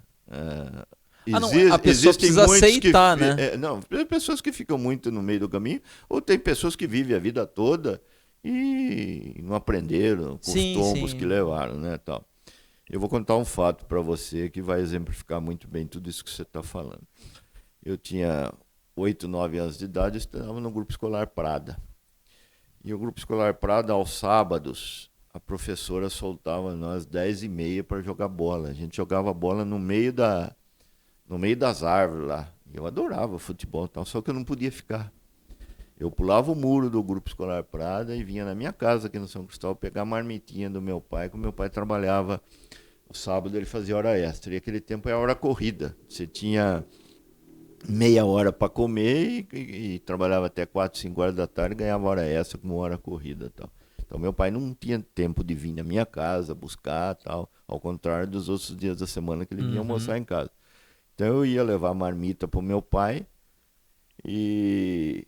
Não, a pessoa Existem precisa muitos aceitar, né? não, tem pessoas que ficam muito no meio do caminho, ou tem pessoas que vivem a vida toda e não aprenderam com os Sim, tombos sim. que levaram, né, tal. Eu vou contar um fato para você que vai exemplificar muito bem tudo isso que você está falando. Eu tinha 8, 9 anos de idade, eu estudava no Grupo Escolar Prada. E o Grupo Escolar Prada, aos sábados, a professora soltava nós 10h30 para jogar bola. A gente jogava bola no meio das árvores lá. Eu adorava futebol, tal, só que eu não podia ficar. Eu pulava o muro do Grupo Escolar Prada e vinha na minha casa aqui no São Cristóvão pegar a marmitinha do meu pai, que o meu pai trabalhava. O sábado ele fazia hora extra. E aquele tempo é a hora corrida. Você tinha meia hora para comer e trabalhava até 4, 5 horas da tarde e ganhava hora extra como hora corrida, tal. Então meu pai não tinha tempo de vir na minha casa buscar, tal, ao contrário dos outros dias da semana que ele vinha almoçar em casa. Então eu ia levar a marmita pro meu pai e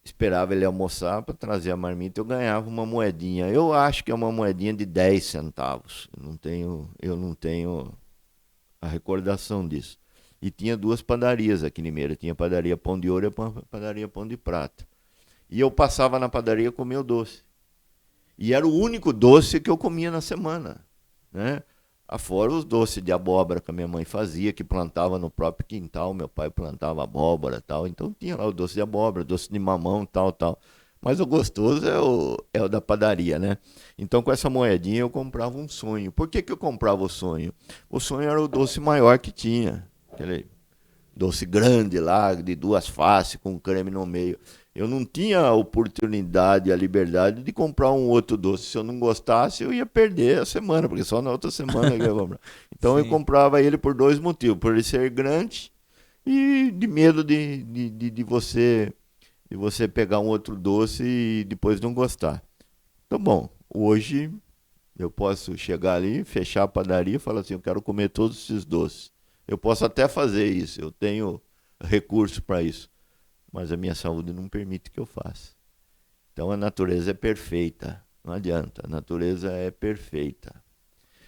esperava ele almoçar para trazer a marmita. Eu ganhava uma moedinha. Eu acho que é uma moedinha de 10 centavos. Eu não tenho a recordação disso. E tinha 2 padarias aqui em Limeira. Tinha a padaria Pão de Ouro e a padaria Pão de Prata. E eu passava na padaria e comia o doce. E era o único doce que eu comia na semana, né? Afora os doces de abóbora que a minha mãe fazia, que plantava no próprio quintal. Meu pai plantava abóbora e tal. Então tinha lá o doce de abóbora, doce de mamão, tal, tal. Mas o gostoso é o da padaria, né? Então com essa moedinha eu comprava um sonho. Por que eu comprava o sonho? O sonho era o doce maior que tinha. Aquele doce grande lá, de 2 faces, com creme no meio. Eu não tinha a oportunidade, a liberdade de comprar um outro doce. Se eu não gostasse, eu ia perder a semana, porque só na outra semana eu ia comprar. Então eu comprava ele por 2 motivos. Por ele ser grande e de medo de você pegar um outro doce e depois não gostar. Então, bom, hoje eu posso chegar ali, fechar a padaria e falar assim, eu quero comer todos esses doces. Eu posso até fazer isso, eu tenho recurso para isso, mas a minha saúde não permite que eu faça. Então a natureza é perfeita, não adianta, a natureza é perfeita.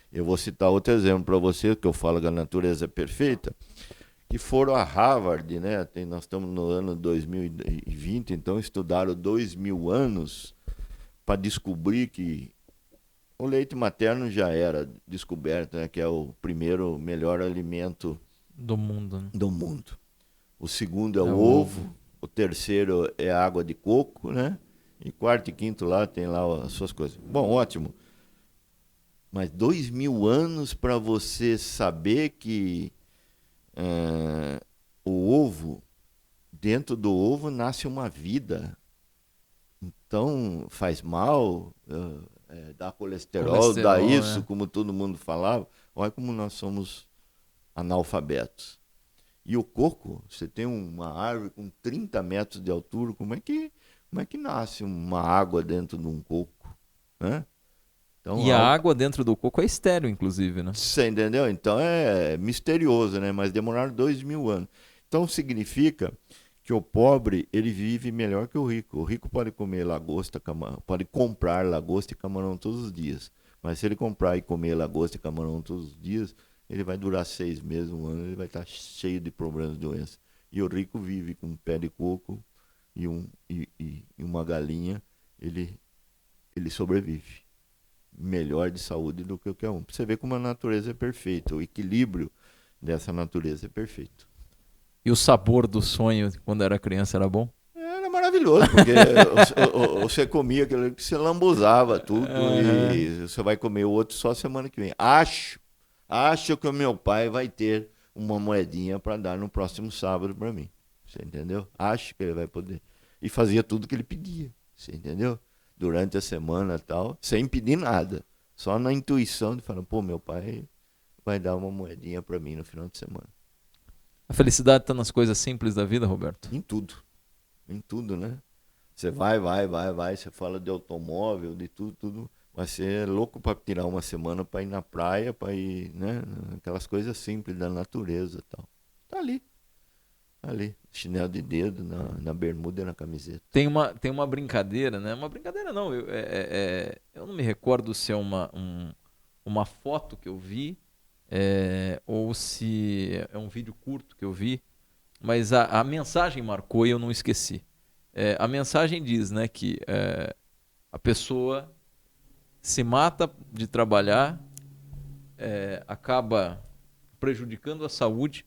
Eu vou citar outro exemplo para você, que eu falo que a natureza é perfeita, que foram a Harvard, né? Nós estamos no ano 2020, então estudaram 2.000 anos para descobrir que o leite materno já era descoberto, né, que é o primeiro melhor alimento Do mundo, né? do mundo. O segundo é o ovo, o terceiro é a água de coco, né? E quarto e quinto lá tem lá as suas coisas. Bom, ótimo. Mas 2.000 anos para você saber que o ovo, dentro do ovo nasce uma vida. Então faz mal. dá colesterol, dá isso, como todo mundo falava. Olha como nós somos analfabetos. E o coco, você tem uma árvore com 30 metros de altura, como é que nasce uma água dentro de um coco? Né? Então, e a água dentro do coco é estéril, inclusive, né? Você entendeu? Então é misterioso, né? Mas demoraram 2000 anos. Então significa que o pobre, ele vive melhor que o rico. O rico pode comer lagosta, camarão, pode comprar lagosta e camarão todos os dias. Mas se ele comprar e comer lagosta e camarão todos os dias, ele vai durar 6 meses, 1 ano, ele vai estar cheio de problemas de doença. E o rico vive com um pé de coco e uma galinha, ele sobrevive. Melhor de saúde do que qualquer um. Você vê como a natureza é perfeita, o equilíbrio dessa natureza é perfeito. E o sabor do sonho, quando era criança, era bom? Era maravilhoso, porque você comia aquilo que você lambuzava tudo e você vai comer o outro só semana que vem. Acho que o meu pai vai ter uma moedinha para dar no próximo sábado para mim. Você entendeu? Acho que ele vai poder. E fazia tudo que ele pedia. Você entendeu? Durante a semana e tal, sem pedir nada. Só na intuição de falar, pô, meu pai vai dar uma moedinha para mim no final de semana. A felicidade está nas coisas simples da vida, Roberto? Em tudo, né? Você vai, você fala de automóvel, de tudo. Vai ser louco para tirar uma semana para ir na praia, para ir, né? Aquelas coisas simples da natureza e tal. Tá ali, chinelo de dedo, na bermuda e na camiseta. Tem uma brincadeira, né? Uma brincadeira não, eu não me recordo se é uma foto que eu vi, ou se é um vídeo curto que eu vi, mas a mensagem marcou e eu não esqueci. A mensagem diz, né, que a pessoa se mata de trabalhar, acaba prejudicando a saúde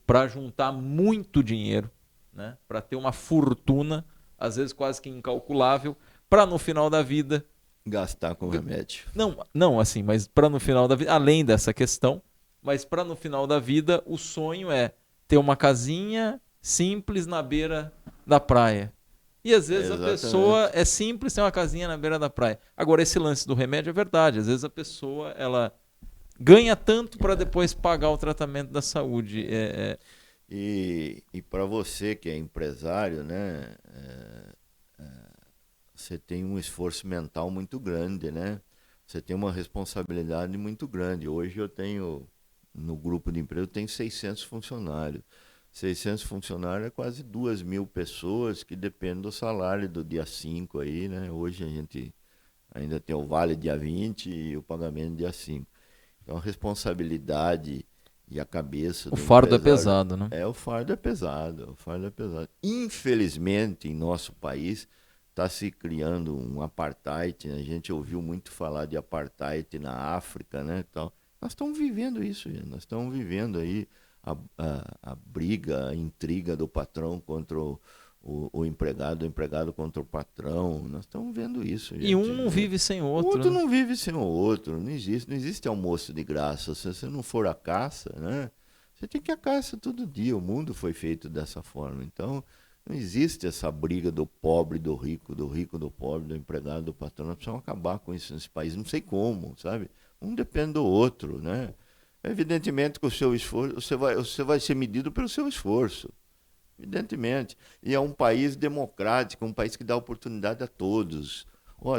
para juntar muito dinheiro, né, para ter uma fortuna, às vezes quase que incalculável, para no final da vida gastar com remédio. Não, assim, mas para no final da vida, além dessa questão, mas para no final da vida o sonho é ter uma casinha simples na beira da praia. E às vezes a pessoa é simples, tem uma casinha na beira da praia. Agora, esse lance do remédio é verdade. Às vezes a pessoa ela ganha tanto para depois pagar o tratamento da saúde. E para você que é empresário, né, você tem um esforço mental muito grande, né? Você tem uma responsabilidade muito grande. Hoje eu tenho, no grupo de empresa, eu tenho 600 funcionários. 600 funcionários é quase 2.000 pessoas que dependem do salário do dia 5 aí, né? Hoje a gente ainda tem o vale dia 20 e o pagamento dia 5. Então a responsabilidade e a cabeça do fardo é pesado, né? O fardo é pesado, Infelizmente, em nosso país, está se criando um apartheid, né? A gente ouviu muito falar de apartheid na África, né? Então, nós estamos vivendo isso, gente. Nós estamos vivendo aí a briga, a intriga do patrão contra o empregado contra o patrão. Nós estamos vendo isso, gente. E um não vive sem o outro. O outro né? não vive sem o outro. Não existe almoço de graça. Se você não for à caça, né? Você tem que ir à caça todo dia. O mundo foi feito dessa forma. Então, não existe essa briga do pobre, do rico, do pobre, do empregado, do patrão. Nós precisamos acabar com isso nesse país. Não sei como, sabe? Um depende do outro, né? Evidentemente que o seu esforço, você vai ser medido pelo seu esforço. Evidentemente. E é um país democrático, um país que dá oportunidade a todos.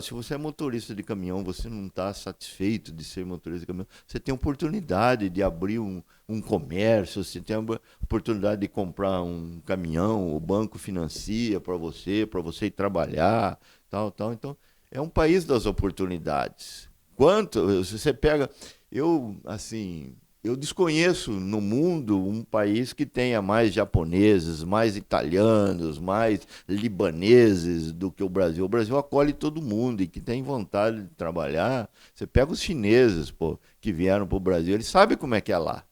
Se você é motorista de caminhão, você não está satisfeito de ser motorista de caminhão, você tem oportunidade de abrir um comércio, você tem a oportunidade de comprar um caminhão, o banco financia para você ir trabalhar, tal. Então, é um país das oportunidades. Você pega... Eu desconheço no mundo um país que tenha mais japoneses, mais italianos, mais libaneses do que o Brasil. O Brasil acolhe todo mundo e que tem vontade de trabalhar. Você pega os chineses, que vieram para o Brasil, eles sabem como é que é lá.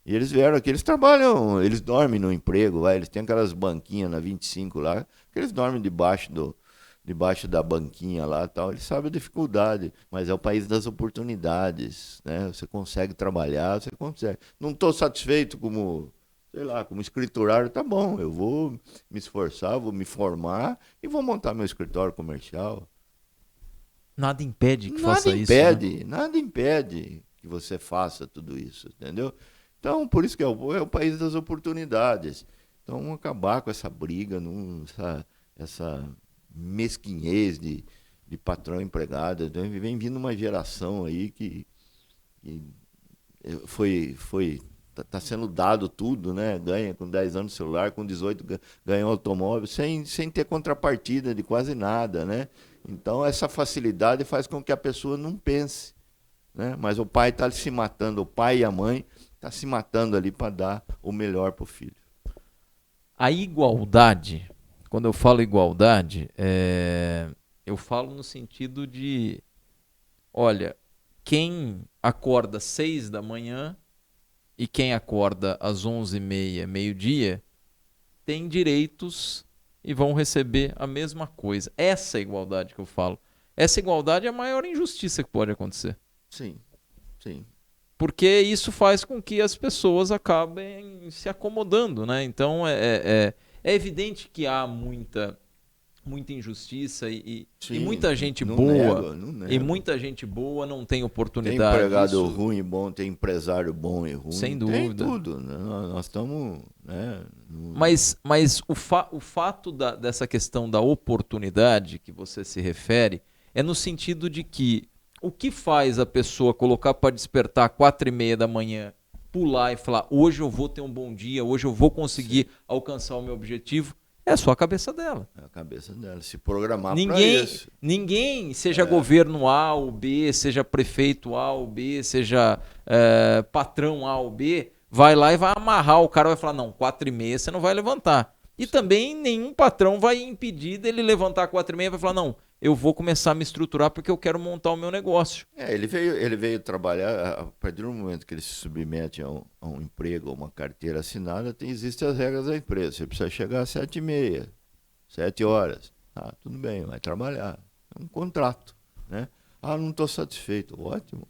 E eles vieram aqui, eles trabalham, eles dormem no emprego, eles têm aquelas banquinhas na 25 lá, que eles dormem debaixo da banquinha lá, tal. Ele sabe a dificuldade, mas é o país das oportunidades, né? Você consegue trabalhar, você consegue. Não estou satisfeito como escriturário, tá bom, eu vou me esforçar, vou me formar e vou montar meu escritório comercial. Nada impede que faça isso, né? Nada impede que você faça tudo isso, entendeu? Então, por isso que é o país das oportunidades. Então, vamos acabar com essa briga, essa mesquinhez de patrão e empregado. Vem vindo uma geração aí que está sendo dado tudo, né? Ganha com 10 anos de celular, com 18 ganha um automóvel, sem ter contrapartida de quase nada, né? Então, essa facilidade faz com que a pessoa não pense, né? Mas o pai está se matando, o pai e a mãe estão se matando ali para dar o melhor para o filho. A igualdade, quando eu falo igualdade, eu falo no sentido de, olha, quem acorda às 6 da manhã e quem acorda às 11h30, meio-dia, tem direitos e vão receber a mesma coisa. Essa é a igualdade que eu falo. Essa igualdade é a maior injustiça que pode acontecer. Sim, sim. Porque isso faz com que as pessoas acabem se acomodando, né? Então é evidente que há muita injustiça e muita gente boa. Não nego. E muita gente boa não tem Tem oportunidade. empregado ruim e bom, tem empresário bom e ruim. Sem dúvida. Tem tudo. Né? Nós estamos. Né, Mas o fato dessa questão da oportunidade que você se refere é no sentido de que o que faz a pessoa colocar para despertar 4h30 da manhã, pular e falar hoje eu vou ter um bom dia, hoje eu vou conseguir alcançar o meu objetivo, é só a cabeça dela. É a cabeça dela, se programar para isso. Ninguém, seja governo A ou B, seja prefeito A ou B, seja patrão A ou B, vai lá e vai amarrar o cara, vai falar, não, 4h30 você não vai levantar. E também nenhum patrão vai impedir dele levantar 4h30 e vai falar, não, eu vou começar a me estruturar porque eu quero montar o meu negócio. Ele veio trabalhar, a partir do momento que ele se submete a um emprego, a uma carteira assinada, existem as regras da empresa. Você precisa chegar às 7h30, 7 horas. Ah, tudo bem, vai trabalhar. É um contrato, né? Ah, não estou satisfeito. Ótimo.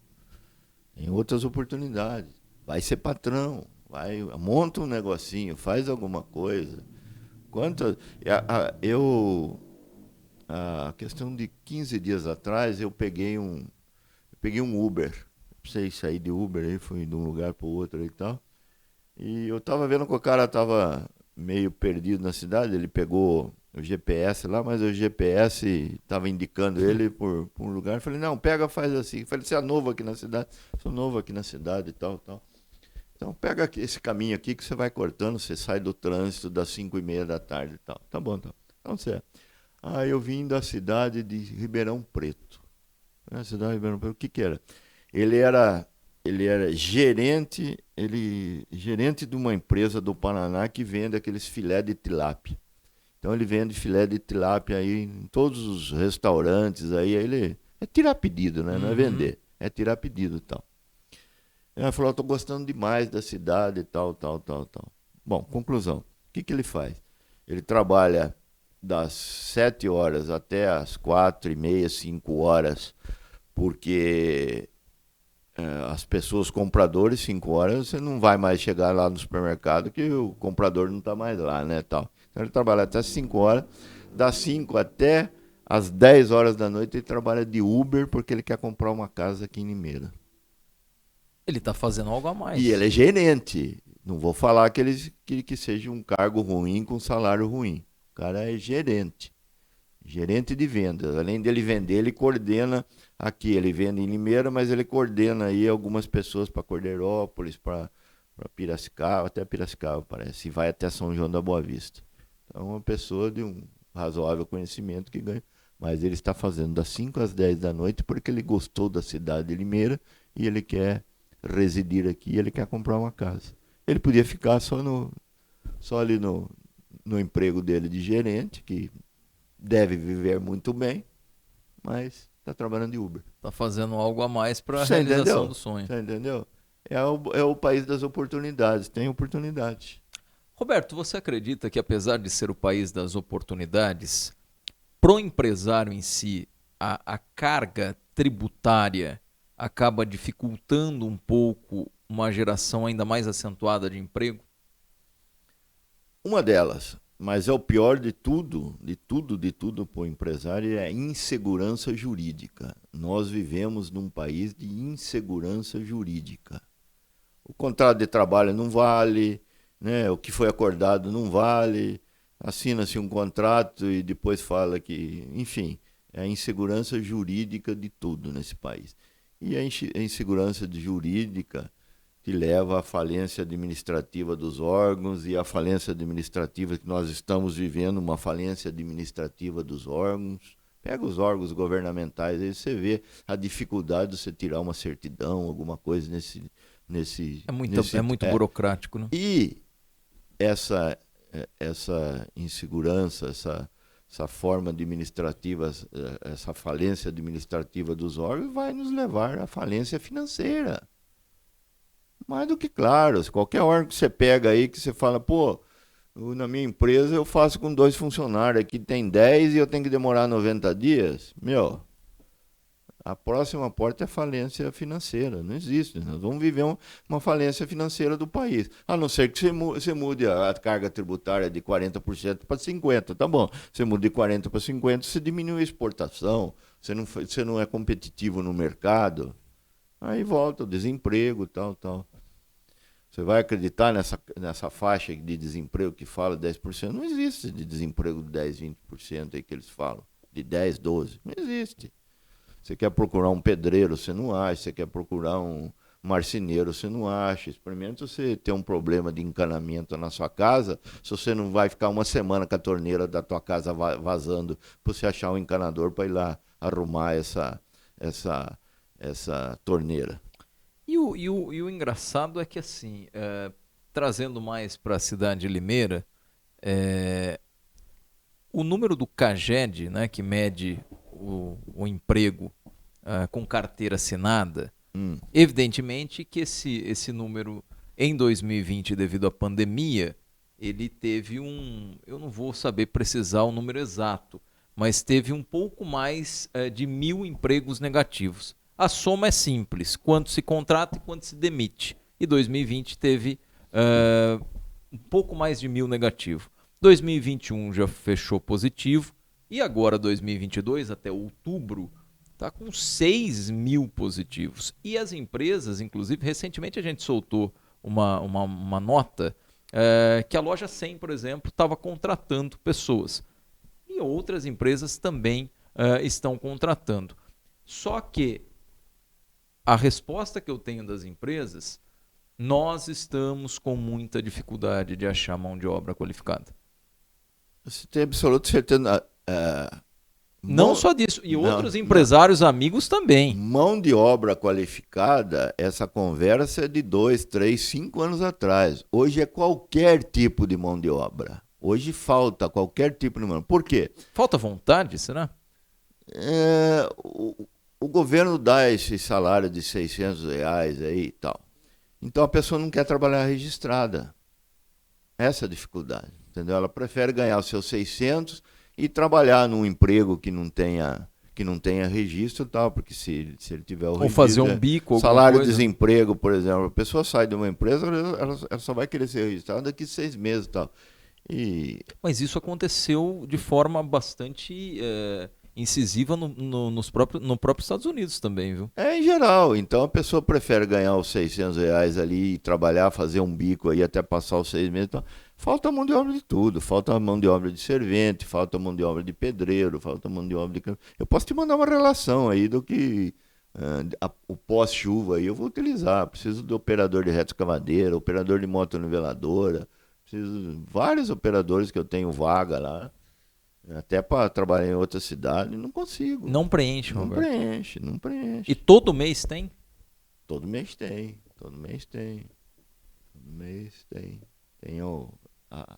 Tem outras oportunidades. Vai ser patrão, monta um negocinho, faz alguma coisa. A questão de 15 dias atrás, eu peguei um Uber. Precisei sair de Uber, aí fui de um lugar para o outro e tal. E eu estava vendo que o cara estava meio perdido na cidade. Ele pegou o GPS lá, mas o GPS estava indicando ele por um lugar. Eu falei, não, pega, faz assim. Eu falei, você é novo aqui na cidade? Sou novo aqui na cidade e tal. Então pega esse caminho aqui que você vai cortando, você sai do trânsito das 5h30 da tarde e tal. Tá bom, então. Então certo. Aí eu vim da cidade de Ribeirão Preto. A cidade de Ribeirão Preto, o que era? Ele era gerente de uma empresa do Paraná que vende aqueles filé de tilápia. Então ele vende filé de tilápia aí em todos os restaurantes aí, ele é tirar pedido, né? Não é vender, é tirar pedido e tal. Ele falou, eu tô gostando demais da cidade e tal. Bom, conclusão. O que ele faz? Ele trabalha das 7 horas até as 4h30, 5 horas, porque as pessoas, compradores, 5 horas, você não vai mais chegar lá no supermercado que o comprador não está mais lá, né, tal. Então ele trabalha até as 5 horas, das 5 até as 10 horas da noite ele trabalha de Uber porque ele quer comprar uma casa aqui em Limeira. Ele está fazendo algo a mais. E ele é gerente. Não vou falar que seja um cargo ruim com salário ruim. O cara é gerente. Gerente de vendas. Além dele vender, ele coordena aqui. Ele vende em Limeira, mas ele coordena aí algumas pessoas para Cordeirópolis, para Piracicaba, até Piracicaba parece. E vai até São João da Boa Vista. Então, uma pessoa de um razoável conhecimento que ganha. Mas ele está fazendo das 5 às 10 da noite porque ele gostou da cidade de Limeira e ele quer residir aqui, ele quer comprar uma casa. Ele podia ficar só ali no emprego dele de gerente, que deve viver muito bem, mas está trabalhando de Uber. Está fazendo algo a mais para a realização do sonho. Você entendeu? É o país das oportunidades, tem oportunidade. Roberto, você acredita que apesar de ser o país das oportunidades, pro empresário em si, a carga tributária acaba dificultando um pouco uma geração ainda mais acentuada de emprego? Uma delas, Mas é o pior de tudo para o empresário, é a insegurança jurídica. Nós vivemos num país de insegurança jurídica. O contrato de trabalho não vale, né? O que foi acordado não vale, assina-se um contrato e depois fala que... Enfim, é a insegurança jurídica de tudo nesse país. E a insegurança jurídica que leva à falência administrativa dos órgãos, e a falência administrativa que nós estamos vivendo, uma falência administrativa dos órgãos. Pega os órgãos governamentais, aí você vê a dificuldade de você tirar uma certidão, alguma coisa nesse É muito burocrático, né? E essa insegurança, essa forma administrativa, essa falência administrativa dos órgãos vai nos levar à falência financeira. Mais do que claro, qualquer órgão que você pega aí, que você fala, pô, na minha empresa eu faço com 2 funcionários, aqui tem 10 e eu tenho que demorar 90 dias, a próxima porta é falência financeira, não existe. Nós vamos viver uma falência financeira do país. A não ser que você mude a carga tributária de 40% para 50%, tá bom. Você muda de 40% para 50%, você diminui a exportação, você não é competitivo no mercado, aí volta o desemprego, tal. Você vai acreditar nessa faixa de desemprego que fala 10%? Não existe de desemprego de 10, 20% aí que eles falam, de 10, 12%. Não existe. Você quer procurar um pedreiro, você não acha. Você quer procurar um marceneiro, você não acha. Experimenta você ter um problema de encanamento na sua casa, se você não vai ficar uma semana com a torneira da tua casa vazando para você achar um encanador para ir lá arrumar essa torneira. E o engraçado é que, assim, trazendo mais para a cidade de Limeira, o número do CAGED, né, que mede o emprego com carteira assinada, evidentemente que esse número, em 2020, devido à pandemia, ele teve eu não vou saber precisar o número exato, mas teve um pouco mais de 1.000 empregos negativos. A soma é simples, quanto se contrata e quanto se demite. E 2020 teve um pouco mais de 1.000 negativo. 2021 já fechou positivo e agora 2022, até outubro, está com 6.000 positivos. E as empresas, inclusive, recentemente a gente soltou uma nota que a Loja 100, por exemplo, estava contratando pessoas. E outras empresas também estão contratando. Só que a resposta que eu tenho das empresas, nós estamos com muita dificuldade de achar mão de obra qualificada. Você tem absoluta certeza? Não só disso, e outros empresários amigos também. Mão de obra qualificada, essa conversa é de 2, 3, 5 anos atrás. Hoje é qualquer tipo de mão de obra. Hoje falta qualquer tipo de mão. Por quê? Falta vontade, será? O governo dá esse salário de R$600 aí e tal. Então a pessoa não quer trabalhar registrada. Essa é a dificuldade, entendeu? Ela prefere ganhar os seus 600 e trabalhar num emprego que não tenha registro e tal, porque se ele tiver o registro... Ou fazer um bico, salário-desemprego, por exemplo. A pessoa sai de uma empresa, ela só vai querer ser registrada daqui a 6 meses e tal. Mas isso aconteceu de forma bastante incisiva no próprio Estados Unidos também, viu? Em geral. Então a pessoa prefere ganhar os R$600 ali e trabalhar, fazer um bico aí até passar os 6 meses. Então, falta mão de obra de tudo. Falta mão de obra de servente, falta mão de obra de pedreiro, falta mão de obra de... Eu posso te mandar uma relação aí do que o pós-chuva aí eu vou utilizar. Preciso do operador de retroescavadeira, operador de moto-niveladora. Preciso de vários operadores que eu tenho vaga lá. Até para trabalhar em outra cidade, não consigo. Não preenche, Roberto. Não preenche. E todo mês tem? Todo mês tem. Tem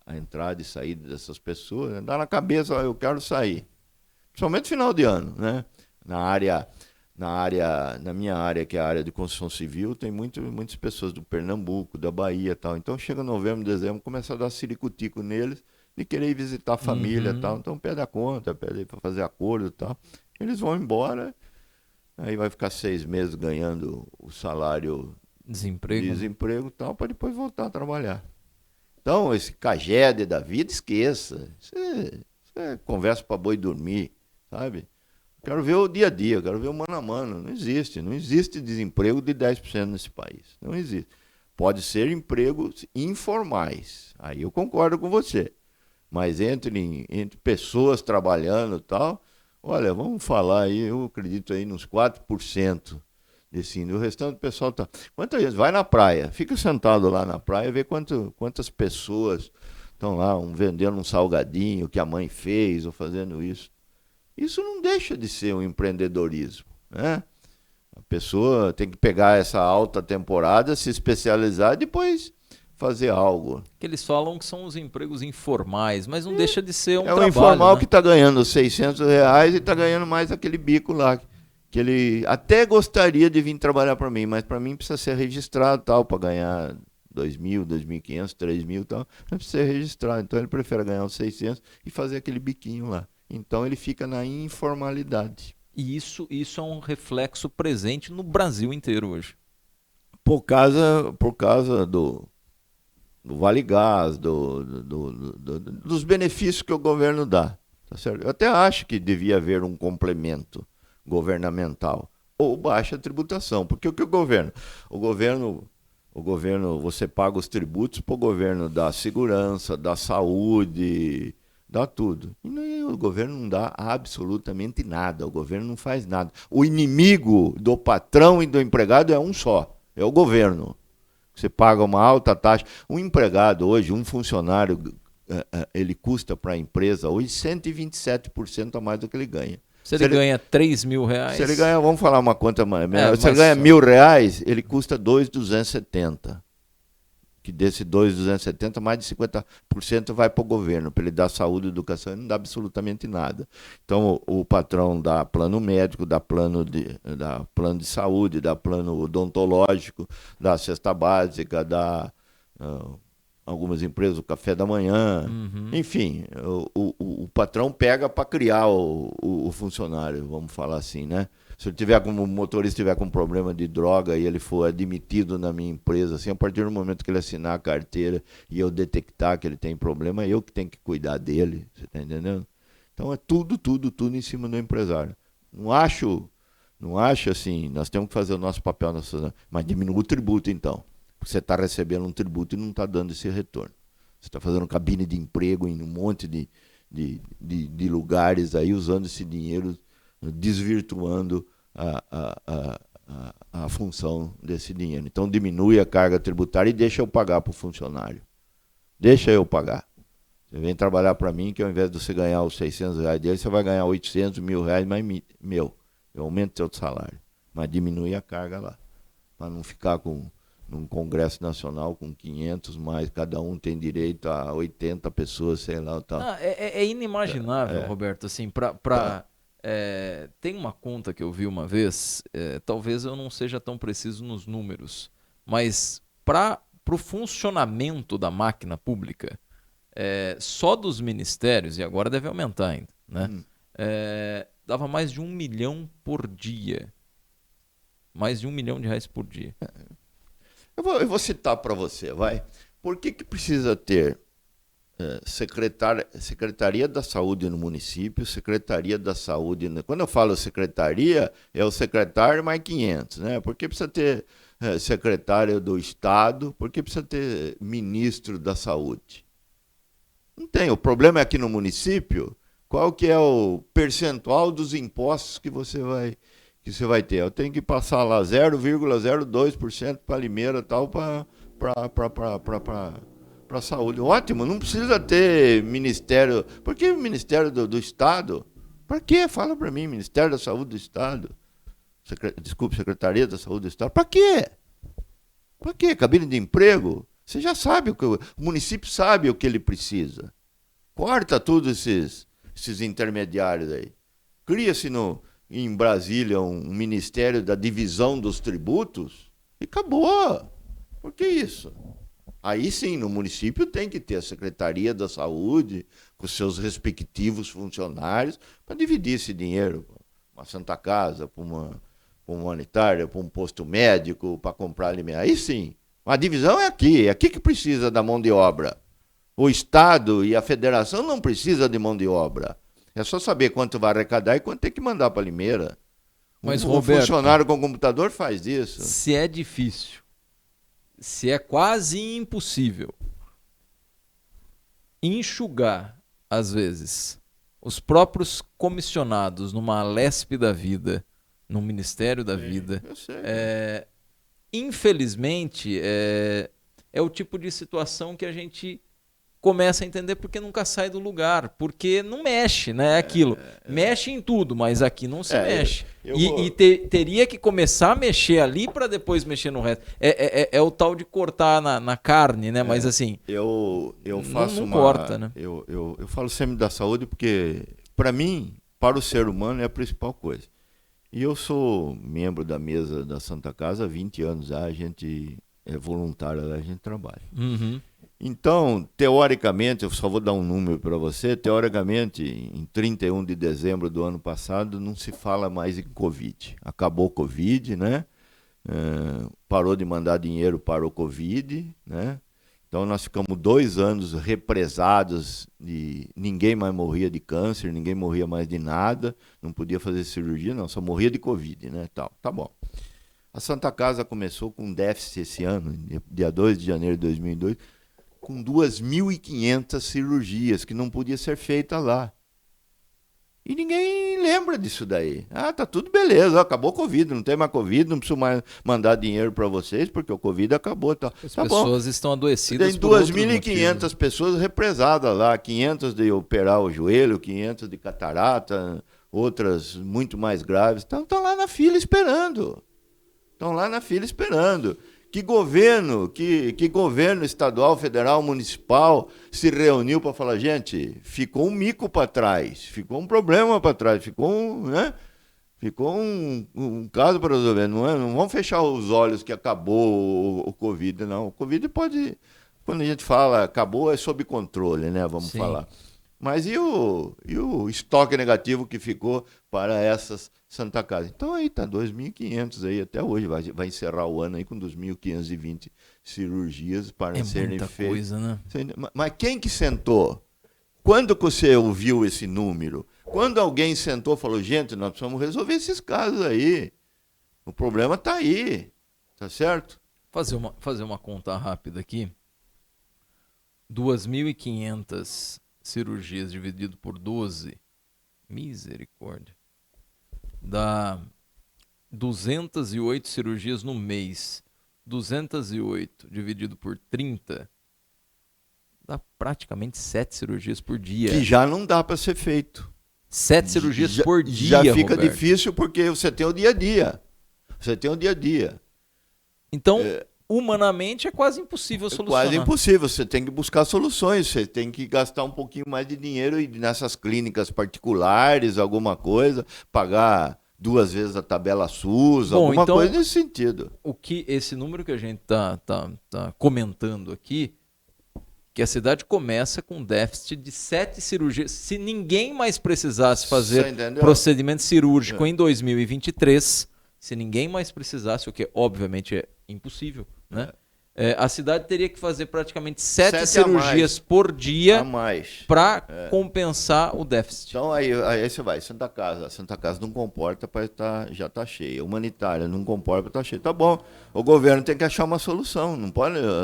a entrada e saída dessas pessoas. Né? Dá na cabeça, eu quero sair. Principalmente no final de ano, né? Na minha área, que é a área de construção civil, tem muitas pessoas do Pernambuco, da Bahia e tal. Então chega novembro, dezembro, começa a dar ciricutico neles, de querer ir visitar a família e tal. Então pede a conta, pede para fazer acordo e tal. Eles vão embora, aí vai ficar 6 meses ganhando o salário desemprego e tal, para depois voltar a trabalhar. Então, esse CAGED da vida, esqueça. Isso é conversa para boi dormir, sabe? Quero ver o dia a dia, quero ver o mano a mano. Não existe desemprego de 10% nesse país. Não existe. Pode ser empregos informais. Aí eu concordo com você. Mas entre pessoas trabalhando e tal, olha, vamos falar aí, eu acredito aí nos 4% desse índice. O restante do pessoal tá. Quanta gente vai na praia, fica sentado lá na praia, vê quantas pessoas estão lá, vendendo um salgadinho que a mãe fez, ou fazendo isso. Isso não deixa de ser um empreendedorismo, né? A pessoa tem que pegar essa alta temporada, se especializar e depois fazer algo. Que eles falam que são os empregos informais, mas não deixa de ser um trabalho. trabalho, É o informal, né? que está ganhando R$600 e está ganhando mais aquele bico lá, que ele até gostaria de vir trabalhar para mim, mas para mim precisa ser registrado tal, para ganhar 2.000, 2.500, 3.000 e tal, não precisa ser registrado. Então ele prefere ganhar os 600 e fazer aquele biquinho lá. Então ele fica na informalidade. E isso é um reflexo presente no Brasil inteiro hoje. Por causa do Vale Gás, dos benefícios que o governo dá. Tá certo? Eu até acho que devia haver um complemento governamental ou baixa tributação. Porque o que o governo, você paga os tributos para o governo da segurança, da saúde, dá tudo. E o governo não dá absolutamente nada. O governo não faz nada. O inimigo do patrão e do empregado é um só. É o governo. Você paga uma alta taxa. Um empregado hoje, um funcionário, ele custa para a empresa hoje 127% a mais do que ele ganha. Se ele ganha R$3.000... Se ele ganha, vamos falar uma conta mais. Se ele ganha R$1.000, ele custa 2.270. Que desse 2.270, mais de 50% vai para o governo, para ele dar saúde e educação, ele não dá absolutamente nada. Então, o patrão dá plano médico, dá plano de saúde, dá plano odontológico, dá cesta básica, dá algumas empresas o café da manhã. Enfim, o patrão pega para criar o funcionário, vamos falar assim, né? Se o motorista tiver com problema de droga e ele for admitido na minha empresa, assim, a partir do momento que ele assinar a carteira e eu detectar que ele tem problema, é eu que tenho que cuidar dele, você está entendendo? Então é tudo em cima do empresário. Não acho assim, nós temos que fazer o nosso papel na sociedade, mas diminua o tributo então, porque você está recebendo um tributo e não está dando esse retorno. Você está fazendo cabine de emprego em um monte de lugares aí, usando esse dinheiro, desvirtuando a função desse dinheiro. Então diminui a carga tributária e deixa eu pagar para o funcionário. Deixa eu pagar. Você vem trabalhar para mim que ao invés de você ganhar os R$600 dele, você vai ganhar 800, R$1.000, mas eu aumento seu salário. Mas diminui a carga lá. Para não ficar num Congresso Nacional com 500 mais, cada um tem direito a 80 pessoas, sei lá. Tal. É inimaginável, Roberto, assim, tem uma conta que eu vi uma vez, talvez eu não seja tão preciso nos números, mas para o funcionamento da máquina pública, só dos ministérios, e agora deve aumentar ainda, né? Dava mais de 1 milhão por dia. Mais de R$1 milhão por dia. Eu vou citar para você, vai. Por que precisa ter Secretaria da Saúde no município, Secretaria da Saúde... Quando eu falo secretaria, é o secretário mais 500, né? Por que precisa ter secretário do Estado? Por que precisa ter ministro da Saúde? Não tem. O problema é aqui no município, qual que é o percentual dos impostos que você vai ter? Eu tenho que passar lá 0,02% para Limeira e tal, para a saúde. Ótimo, não precisa ter ministério. Por que o Ministério do Estado? Para quê? Fala para mim, Ministério da Saúde do Estado. Secretaria da Saúde do Estado. Para quê? Para quê? Cabine de emprego? Você já sabe, o município sabe o que ele precisa. Corta todos esses intermediários aí. Cria-se em Brasília um Ministério da Divisão dos Tributos e acabou. Por que isso? Aí sim, no município tem que ter a Secretaria da Saúde, com seus respectivos funcionários, para dividir esse dinheiro para uma Santa Casa, para uma humanitária, para um posto médico, para comprar alimentos. Aí sim. A divisão é aqui que precisa da mão de obra. O Estado e a federação não precisam de mão de obra. É só saber quanto vai arrecadar e quanto tem que mandar para Limeira. Mas, um Roberto, funcionário com computador faz isso. se é difícil, se é quase impossível enxugar, às vezes, os próprios comissionados numa Alesp da vida, num Ministério da Vida, Eu sei. infelizmente, é o tipo de situação que a gente começa a entender porque nunca sai do lugar, porque não mexe, né? Aquilo. Mexe em tudo, mas aqui não se mexe. Teria que começar a mexer ali para depois mexer no resto. É o tal de cortar na carne, né? Mas assim, Eu faço não corta, né? Eu falo sempre da saúde porque, para mim, para o ser humano é a principal coisa. E eu sou membro da mesa da Santa Casa há 20 anos já, a gente é voluntário lá, a gente trabalha. Uhum. Então, teoricamente, eu só vou dar um número para você, teoricamente, em 31 de dezembro do ano passado, não se fala mais em Covid. Acabou o Covid, né? Parou de mandar dinheiro para o Covid, né? Então, nós ficamos 2 anos represados, e ninguém mais morria de câncer, ninguém morria mais de nada, não podia fazer cirurgia, não, só morria de Covid, né? Tá bom. A Santa Casa começou com um déficit esse ano, dia 2 de janeiro de 2002, com 2.500 cirurgias que não podia ser feita lá. E ninguém lembra disso daí. Tá tudo beleza, acabou o Covid, não tem mais Covid, não preciso mais mandar dinheiro para vocês, porque o Covid acabou. Tá pessoas estão adoecidas. Tem 2.500 pessoas represadas lá, 500 de operar o joelho, 500 de catarata, outras muito mais graves. Estão lá na fila esperando. Que governo estadual, federal, municipal se reuniu para falar, gente, ficou um mico para trás, ficou um problema para trás, ficou um caso para resolver. Não vamos fechar os olhos que acabou o Covid, não. O Covid pode, quando a gente fala acabou, é sob controle, né? Vamos falar. Mas e o estoque negativo que ficou para essas Santa Casa? Então aí tá 2.500 aí até hoje, vai encerrar o ano aí com 2.520 cirurgias para serem feitas. É muita coisa, né? Mas quem que sentou? Quando que você ouviu esse número? Quando alguém sentou e falou, gente, nós precisamos resolver esses casos aí. O problema tá aí, tá certo? Fazer uma conta rápida aqui. 2.500 cirurgias dividido por 12, misericórdia, dá 208 cirurgias no mês. 208 dividido por 30 dá praticamente 7 cirurgias por dia. Que já não dá para ser feito. 7 cirurgias por dia, já fica Roberto. difícil porque você tem o dia a dia. Então, humanamente é quase impossível solucionar. Quase impossível, você tem que buscar soluções, você tem que gastar um pouquinho mais de dinheiro e nessas clínicas particulares, alguma coisa, pagar 2 vezes a tabela SUS, alguma coisa nesse sentido. Esse número que a gente tá comentando aqui, que a cidade começa com um déficit de 7 cirurgias. Se ninguém mais precisasse fazer procedimento cirúrgico em 2023, se ninguém mais precisasse, o que obviamente é impossível, né? A cidade teria que fazer praticamente 7 cirurgias por dia para compensar o déficit. Então aí você vai, Santa Casa não comporta para já está cheia. Humanitária não comporta para estar cheia. Tá bom, o governo tem que achar uma solução.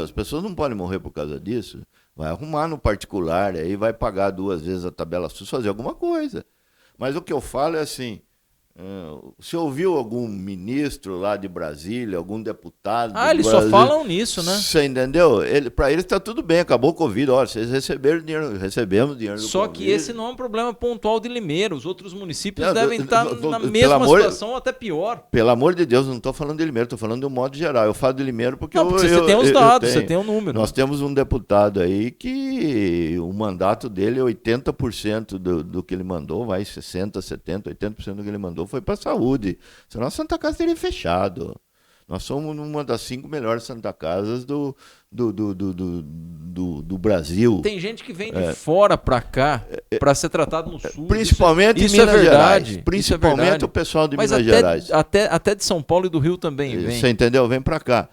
As pessoas não podem morrer por causa disso. Vai arrumar no particular, aí vai pagar 2 vezes a tabela SUS, fazer alguma coisa. Mas o que eu falo é assim, você ouviu algum ministro lá de Brasília, algum deputado? Eles só falam nisso, né? Você entendeu? Para eles está tudo bem, acabou o Covid. Olha, vocês receberam dinheiro, recebemos dinheiro do Só Covid. que esse não é um problema pontual de Limeira. Os outros municípios devem estar na mesma situação ou até pior. Pelo amor de Deus, não estou falando de Limeira, estou falando de um modo geral. Eu falo de Limeira porque você tem os dados, você tem o número. Nós temos um deputado aí que o mandato dele é 80% do que ele mandou, vai 60%, 70%, 80% do que ele mandou foi para a saúde. Senão a Santa Casa teria fechado. Nós somos uma das 5 melhores Santa Casas do Brasil. Tem gente que vem de fora para cá para ser tratado no SUS. Principalmente em Minas Gerais. Principalmente o pessoal de Minas Gerais. Até de São Paulo e do Rio também vem. Você entendeu? Vem para cá.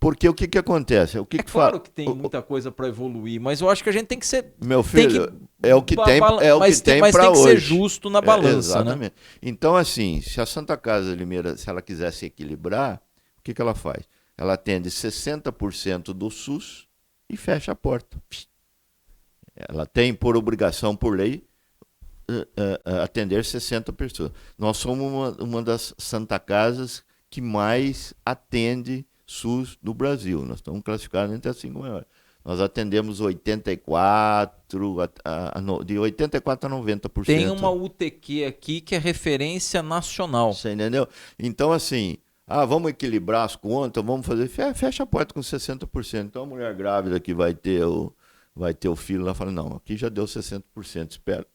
Porque o que acontece? Claro que tem muita coisa para evoluir, mas eu acho que a gente tem que ser... Meu filho, é o que tem para hoje. Mas tem que ser justo na balança, exatamente. Né? Então, assim, se a Santa Casa de Limeira, se ela quiser se equilibrar, o que ela faz? Ela atende 60% do SUS e fecha a porta. Ela tem, por obrigação, por lei, atender 60 pessoas. Nós somos uma das Santa Casas que mais atende SUS do Brasil. Nós estamos classificados entre as 5 maiores. Nós atendemos 84, de 84 a 90%. Tem uma UTQ aqui que é referência nacional. Você entendeu? Então, assim, vamos equilibrar as contas, vamos fazer... Fecha a porta com 60%. Então, a mulher grávida que vai ter o filho lá fala, não, aqui já deu 60%, espera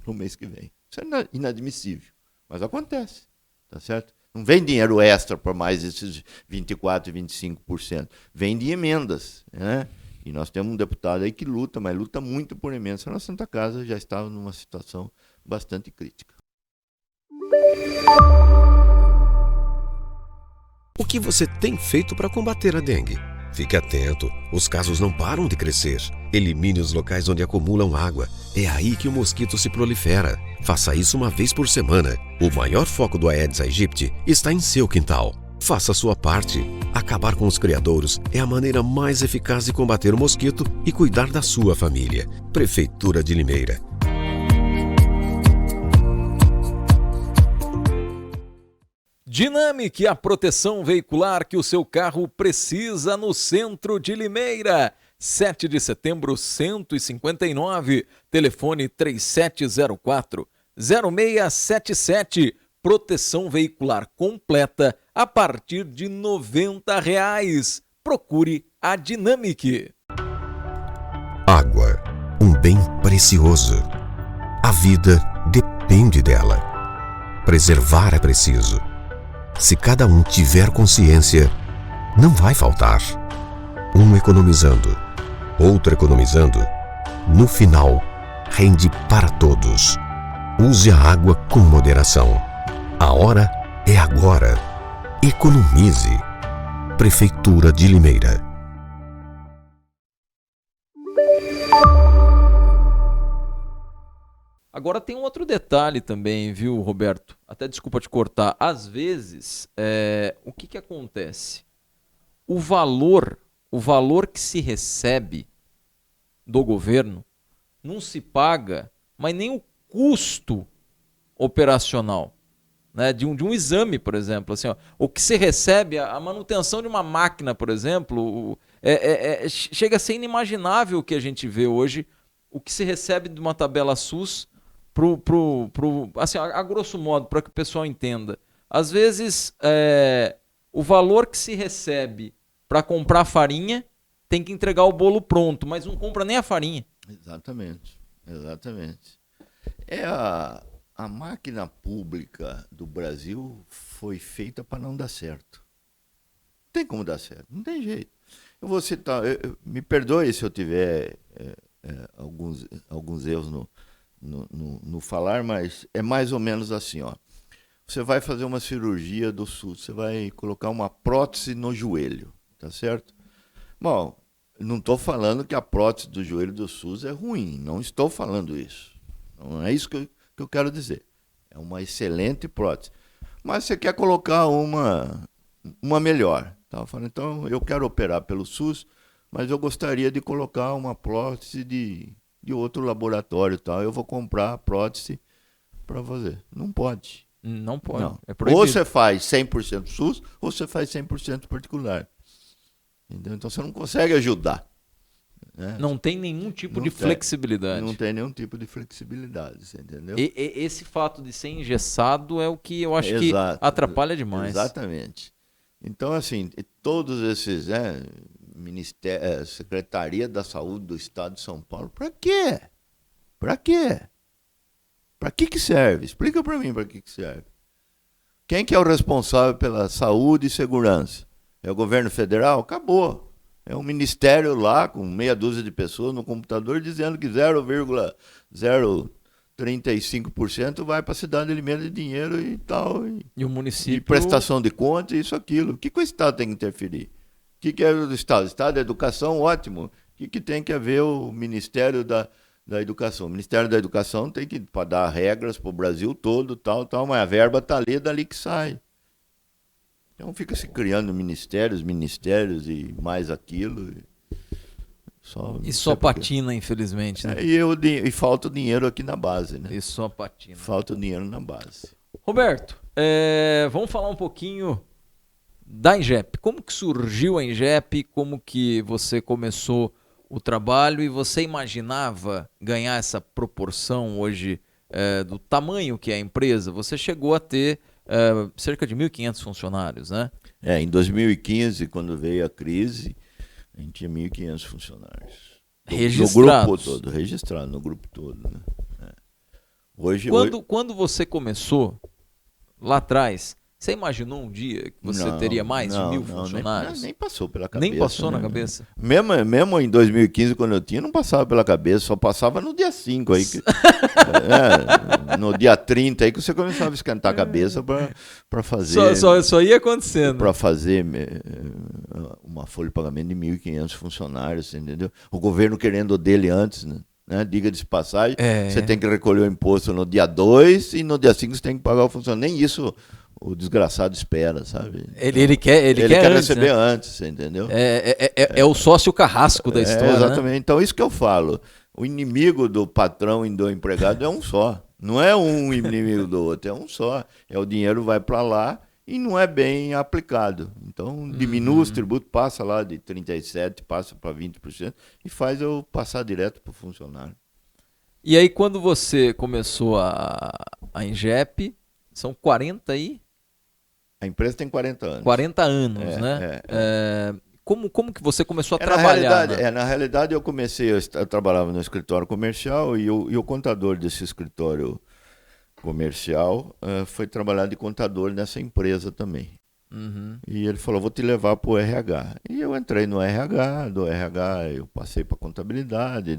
no mês que vem. Isso é inadmissível, mas acontece, tá certo? Não vem dinheiro extra para mais esses 24% e 25%. Vem de emendas, né? E nós temos um deputado aí que luta, mas luta muito por emendas. A Santa Casa já estava numa situação bastante crítica. O que você tem feito para combater a dengue? Fique atento, os casos não param de crescer. Elimine os locais onde acumulam água. É aí que o mosquito se prolifera. Faça isso uma vez por semana. O maior foco do Aedes aegypti está em seu quintal. Faça a sua parte. Acabar com os criadouros é a maneira mais eficaz de combater o mosquito e cuidar da sua família. Prefeitura de Limeira. Dinamic, a proteção veicular que o seu carro precisa no centro de Limeira. 7 de setembro, 159, telefone 3704-0677. Proteção veicular completa a partir de R$ 90. Procure a Dinamic. Água, um bem precioso. A vida depende dela. Preservar é preciso. Se cada um tiver consciência, não vai faltar. Um economizando, outro economizando, no final, rende para todos. Use a água com moderação. A hora é agora. Economize. Prefeitura de Limeira. Agora tem um outro detalhe também, viu, Roberto? Até desculpa te cortar. Às vezes, o que acontece? O valor que se recebe do governo não se paga, mas nem o custo operacional, né? De um exame, por exemplo. Assim, ó, o que se recebe, a manutenção de uma máquina, por exemplo, chega a ser inimaginável o que a gente vê hoje, o que se recebe de uma tabela SUS. Assim, a grosso modo, para que o pessoal entenda. Às vezes, o valor que se recebe para comprar farinha tem que entregar o bolo pronto, mas não compra nem a farinha. Exatamente. A máquina pública do Brasil foi feita para não dar certo. Não tem como dar certo, não tem jeito. Eu vou citar, me perdoe se eu tiver alguns erros no falar, mas é mais ou menos assim, ó. Você vai fazer uma cirurgia do SUS, você vai colocar uma prótese no joelho, tá certo? Bom, não estou falando que a prótese do joelho do SUS é ruim, não estou falando isso. Não é isso que eu quero dizer. É uma excelente prótese. Mas você quer colocar uma melhor. Tá? Então, eu quero operar pelo SUS, mas eu gostaria de colocar uma prótese de outro laboratório, tal. Eu vou comprar a prótese para fazer. Não pode. Não pode. Não. É proibido. Ou você faz 100% SUS, ou você faz 100% particular. Entendeu? Então você não consegue ajudar. Né? Não tem nenhum tipo de flexibilidade. Não tem nenhum tipo de flexibilidade, você entendeu? Esse fato de ser engessado é o que eu acho que atrapalha demais. Exatamente. Então, assim, todos esses... Ministério, Secretaria da Saúde do Estado de São Paulo, para quê? Para quê? Para que serve? Explica para mim para que serve. Quem que é o responsável pela saúde e segurança? É o governo federal? Acabou. É um ministério lá com meia dúzia de pessoas no computador dizendo que 0,035% vai para a cidade de Limeira de dinheiro e tal. E o município... E prestação de contas, isso, aquilo. O que o Estado tem que interferir? que é o Estado? O Estado é educação, ótimo. O que tem que haver o Ministério da Educação? O Ministério da Educação tem que dar regras para o Brasil todo, tal, mas a verba está ali, é dali que sai. Então fica se criando ministérios e mais aquilo. Só patina, infelizmente. Né? E falta dinheiro aqui na base, né? E só patina. Falta dinheiro na base. Roberto, vamos falar um pouquinho da Ingep. Como que surgiu a Ingep? Como que você começou o trabalho e você imaginava ganhar essa proporção hoje do tamanho que é a empresa? Você chegou a ter cerca de 1.500 funcionários, né? Em 2015, quando veio a crise, a gente tinha 1.500 funcionários. Registrados? No grupo todo, registrado no grupo todo. Né? Quando você começou lá atrás, você imaginou um dia que você teria mais de 1.000 funcionários? Nem passou pela cabeça. Nem passou na cabeça? Mesmo em 2015, quando eu tinha, não passava pela cabeça, só passava no dia 5 aí. No dia 30 aí que você começava a esquentar a cabeça para fazer. Só ia acontecendo. Para fazer uma folha de pagamento de 1.500 funcionários, entendeu? O governo querendo o dele antes, né? Diga de passagem, você tem que recolher o imposto no dia 2 e no dia 5 você tem que pagar o funcionário. Nem isso o desgraçado espera, sabe? Ele quer antes, receber né? antes, entendeu? É o sócio carrasco da história, exatamente. Né? Então, isso que eu falo. O inimigo do patrão e do empregado é um só. Não é um inimigo do outro, é um só. O dinheiro vai para lá e não é bem aplicado. Então, diminui os tributos, passa lá de 37%, passa para 20% e faz eu passar direto para o funcionário. E aí, quando você começou a Ingep, são 40 aí? A empresa tem 40 anos. 40 anos, né? Como que você começou a trabalhar? Na realidade, eu trabalhava no escritório comercial e o contador desse escritório comercial foi trabalhar de contador nessa empresa também. Uhum. E ele falou, vou te levar para o RH. E eu entrei no RH, do RH eu passei para contabilidade,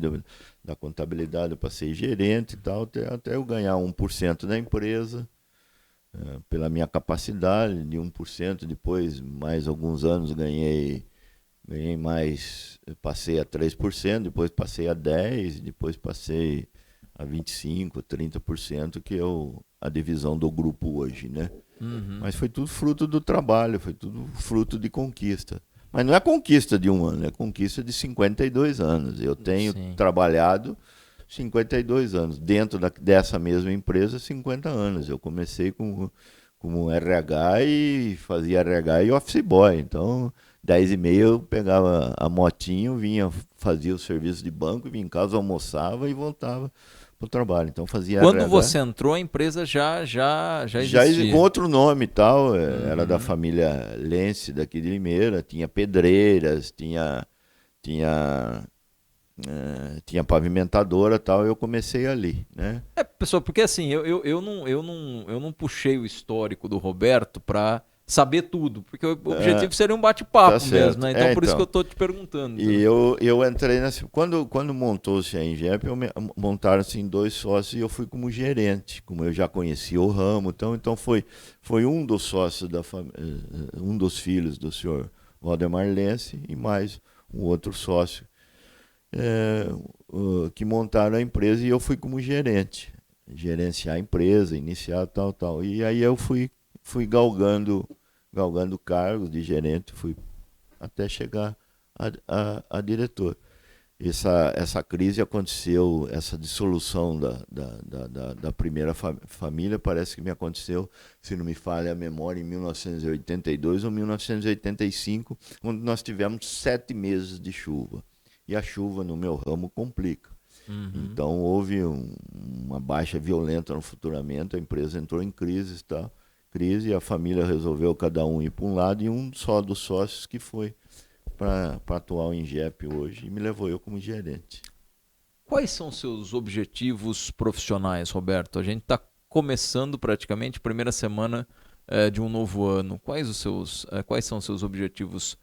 da contabilidade eu passei gerente e tal, até eu ganhar 1% da empresa. Pela minha capacidade de 1%, depois mais alguns anos ganhei mais, passei a 3%, depois passei a 10%, depois passei a 25%, 30%, que é a divisão do grupo hoje, né? Uhum. Mas foi tudo fruto do trabalho, foi tudo fruto de conquista. Mas não é conquista de um ano, é conquista de 52 anos. Eu tenho trabalhado 52 anos. Dentro dessa mesma empresa, 50 anos. Eu comecei como RH e fazia RH e office boy. Então, 10h30 eu pegava a motinho, fazia o serviço de banco, vinha em casa, almoçava e voltava para o trabalho. Então, fazia Quando RH. você entrou, a empresa já existia. Já com outro nome e tal. Era da família Lense, daqui de Limeira. Tinha pedreiras, tinha pavimentadora e tal, eu comecei ali, né? Pessoal, porque assim, eu não puxei o histórico do Roberto para saber tudo, porque o objetivo seria um bate-papo mesmo, né? Então por isso que eu tô te perguntando. E eu entrei quando montou-se a Ingep, montaram-se em 2 sócios e eu fui como gerente, como eu já conhecia o ramo, então foi um dos sócios um dos filhos do senhor Valdemar Lense e mais um outro sócio que montaram a empresa e eu fui como gerente, gerenciar a empresa, iniciar tal. E aí eu fui galgando cargos de gerente, fui até chegar a diretor. Essa crise aconteceu, essa dissolução da primeira família, parece que me aconteceu, se não me falha a memória, em 1982 ou 1985, onde nós tivemos 7 meses de chuva. E a chuva no meu ramo complica. Uhum. Então houve uma baixa violenta no faturamento, a empresa entrou em crise, e a família resolveu cada um ir para um lado e um só dos sócios que foi para a atual Ingep hoje e me levou eu como gerente. Quais são seus objetivos profissionais, Roberto? A gente está começando praticamente a primeira semana de um novo ano. Quais são os seus objetivos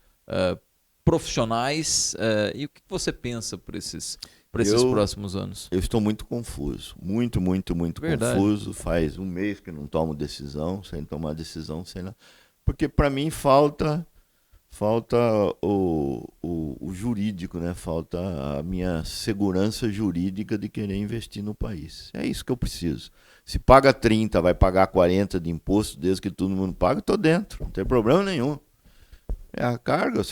profissionais e o que você pensa para esses próximos anos? Eu estou muito confuso, muito Verdade. confuso. Faz um mês que não tomo decisão, sem tomar decisão, porque para mim falta falta o jurídico, né? Falta a minha segurança jurídica de querer investir no país. É isso que eu preciso. Se paga 30, vai pagar 40 de imposto, desde que todo mundo paga, estou dentro, não tem problema nenhum. É a carga,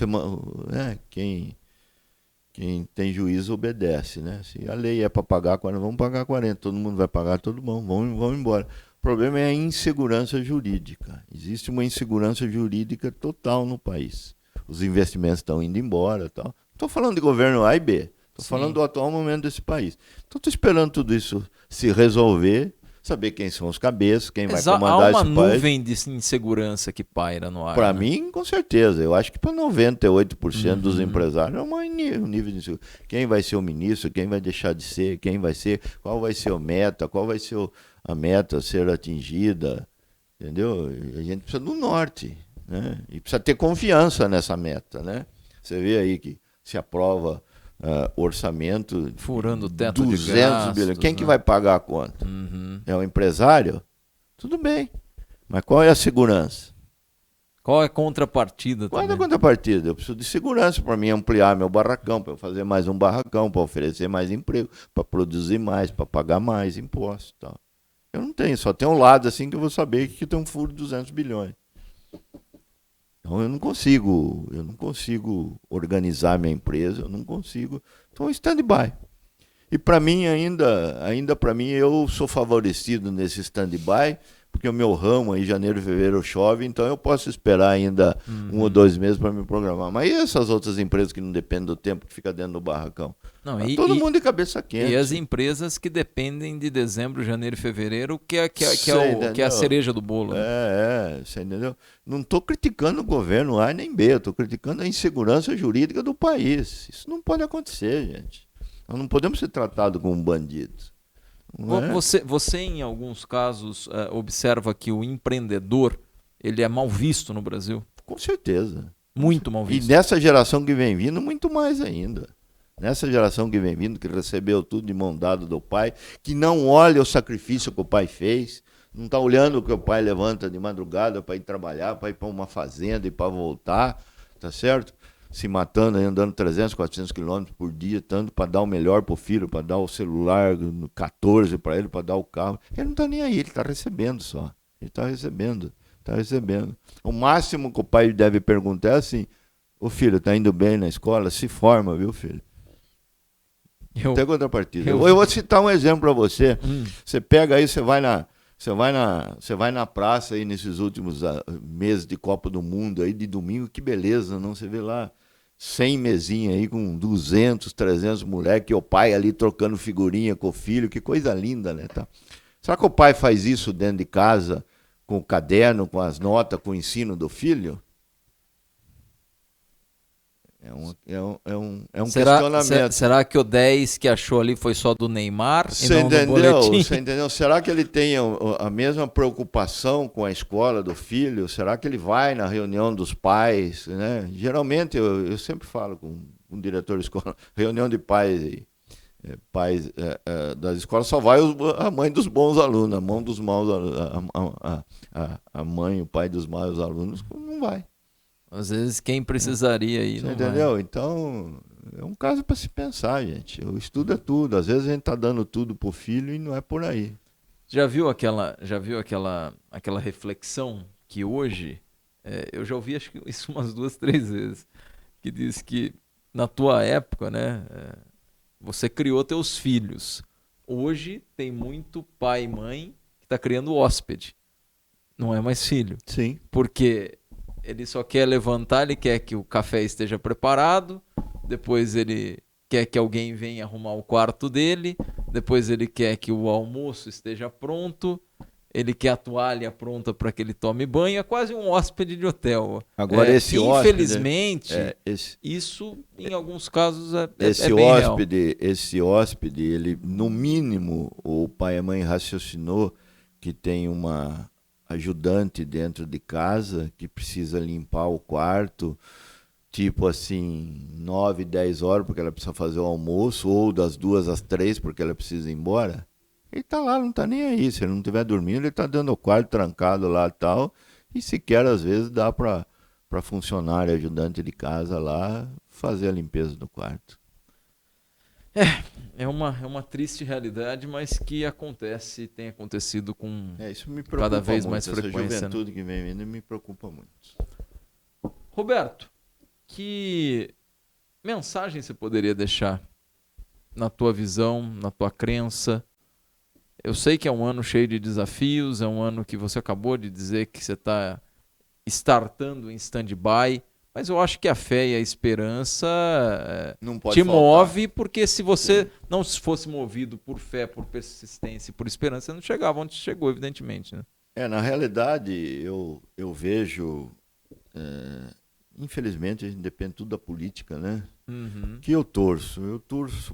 quem tem juízo obedece, né? Se a lei é para pagar 40, vamos pagar 40, todo mundo vai pagar, todo mundo, vamos embora. O problema é a insegurança jurídica. Existe uma insegurança jurídica total no país. Os investimentos estão indo embora, tal. Não estou falando de governo A e B, estou falando do atual momento desse país. Então estou esperando tudo isso se resolver, saber quem são os cabeças, quem vai comandar esse país. Há uma nuvem de insegurança que paira no ar. Para mim, com certeza. Eu acho que para 98% dos empresários é um nível de insegurança. Quem vai ser o ministro, quem vai deixar de ser, quem vai ser, qual vai ser a meta, qual vai ser a meta a ser atingida, entendeu? A gente precisa do norte, né? E precisa ter confiança nessa meta, né? Você vê aí que se aprova orçamento furando o teto 200 de gastos, bilhões. Quem que né? vai pagar a conta? É o empresário? Tudo bem. Mas qual é a segurança? Qual é a contrapartida Qual é a também? contrapartida? Eu preciso de segurança para mim ampliar meu barracão, para eu fazer mais um barracão, para oferecer mais emprego, para produzir mais, para pagar mais impostos e tal. Eu não tenho, só tem um lado assim que eu vou saber que tem um furo de 200 bilhões. Então eu não consigo organizar minha empresa, eu não consigo. Então stand-by. E para mim ainda para mim eu sou favorecido nesse stand-by, porque o meu ramo aí janeiro e fevereiro chove, então eu posso esperar ainda 1 ou 2 meses para me programar. Mas e essas outras empresas que não dependem do tempo que fica dentro do barracão? Não, Tá todo mundo de cabeça quente. E as empresas que dependem de dezembro, janeiro e fevereiro, que é a cereja do bolo. Né? Você entendeu? Não estou criticando o governo A nem B, estou criticando a insegurança jurídica do país. Isso não pode acontecer, gente. Nós não podemos ser tratados como bandidos. Você, em alguns casos, observa que o empreendedor ele é mal visto no Brasil? Com certeza. Muito mal visto. E nessa geração que vem vindo, muito mais ainda. Nessa geração que vem vindo, que recebeu tudo de mão dada do pai, que não olha o sacrifício que o pai fez, não está olhando o que o pai levanta de madrugada para ir trabalhar, para ir para uma fazenda e para voltar, tá certo? Se matando, andando 300, 400 quilômetros por dia, tanto para dar o melhor para o filho, para dar o celular 14 para ele, para dar o carro. Ele não está nem aí, ele está recebendo só. Ele está recebendo. O máximo que o pai deve perguntar é assim: ô filho, está indo bem na escola? Se forma, viu, filho? Não tem contrapartida. Eu vou citar um exemplo para você. Você pega aí, você vai na praça aí nesses últimos meses de Copa do Mundo aí de domingo, que beleza, não? Você vê lá 100 mesinhas aí com 200, 300 moleques, e o pai ali trocando figurinha com o filho, que coisa linda, né? Tá? Será que o pai faz isso dentro de casa, com o caderno, com as notas, com o ensino do filho? É um questionamento. Será que o 10 que achou ali foi só do Neymar e não do boletim? Você entendeu? Será que ele tem a mesma preocupação com a escola do filho? Será que ele vai na reunião dos pais? Né? Geralmente, eu sempre falo com um diretor de escola, reunião de pais das escolas, só vai a mãe dos bons alunos, a mão dos maus alunos, a mãe, o pai dos maus alunos, não vai. Às vezes quem precisaria ir, não entendeu? vai. Então, é um caso para se pensar, gente. O estudo é tudo. Às vezes a gente está dando tudo pro filho e não é por aí. Já viu aquela reflexão que hoje, eu já ouvi acho que isso umas 2, 3 vezes, que diz que na tua época, né, você criou teus filhos. Hoje tem muito pai e mãe que está criando hóspede. Não é mais filho. Sim. Porque ele só quer levantar, ele quer que o café esteja preparado, depois ele quer que alguém venha arrumar o quarto dele, depois ele quer que o almoço esteja pronto, ele quer a toalha pronta para que ele tome banho, é quase um hóspede de hotel. Agora esse infelizmente, isso em alguns casos é bem real. Esse hóspede, ele, no mínimo, o pai e a mãe raciocinou que tem uma ajudante dentro de casa que precisa limpar o quarto, tipo assim, 9, 10 horas porque ela precisa fazer o almoço, ou das 2 às 3 porque ela precisa ir embora. Ele tá lá, não tá nem aí. Se ele não estiver dormindo, ele tá dando o quarto trancado lá e tal, e sequer às vezes dá para para funcionário ajudante de casa lá fazer a limpeza do quarto. É uma triste realidade, mas que acontece, tem acontecido com Isso me preocupa cada vez muito. mais frequência. Essa juventude que vem vindo me preocupa muito. Roberto, que mensagem você poderia deixar na tua visão, na tua crença? Eu sei que é um ano cheio de desafios, é um ano que você acabou de dizer que você está startando em stand-by, mas eu acho que a fé e a esperança Não pode te faltar. move, porque se você não fosse movido por fé, por persistência e por esperança, você não chegava onde chegou, evidentemente. Né? Na realidade, eu vejo... infelizmente, a gente depende tudo da política, né? Que eu torço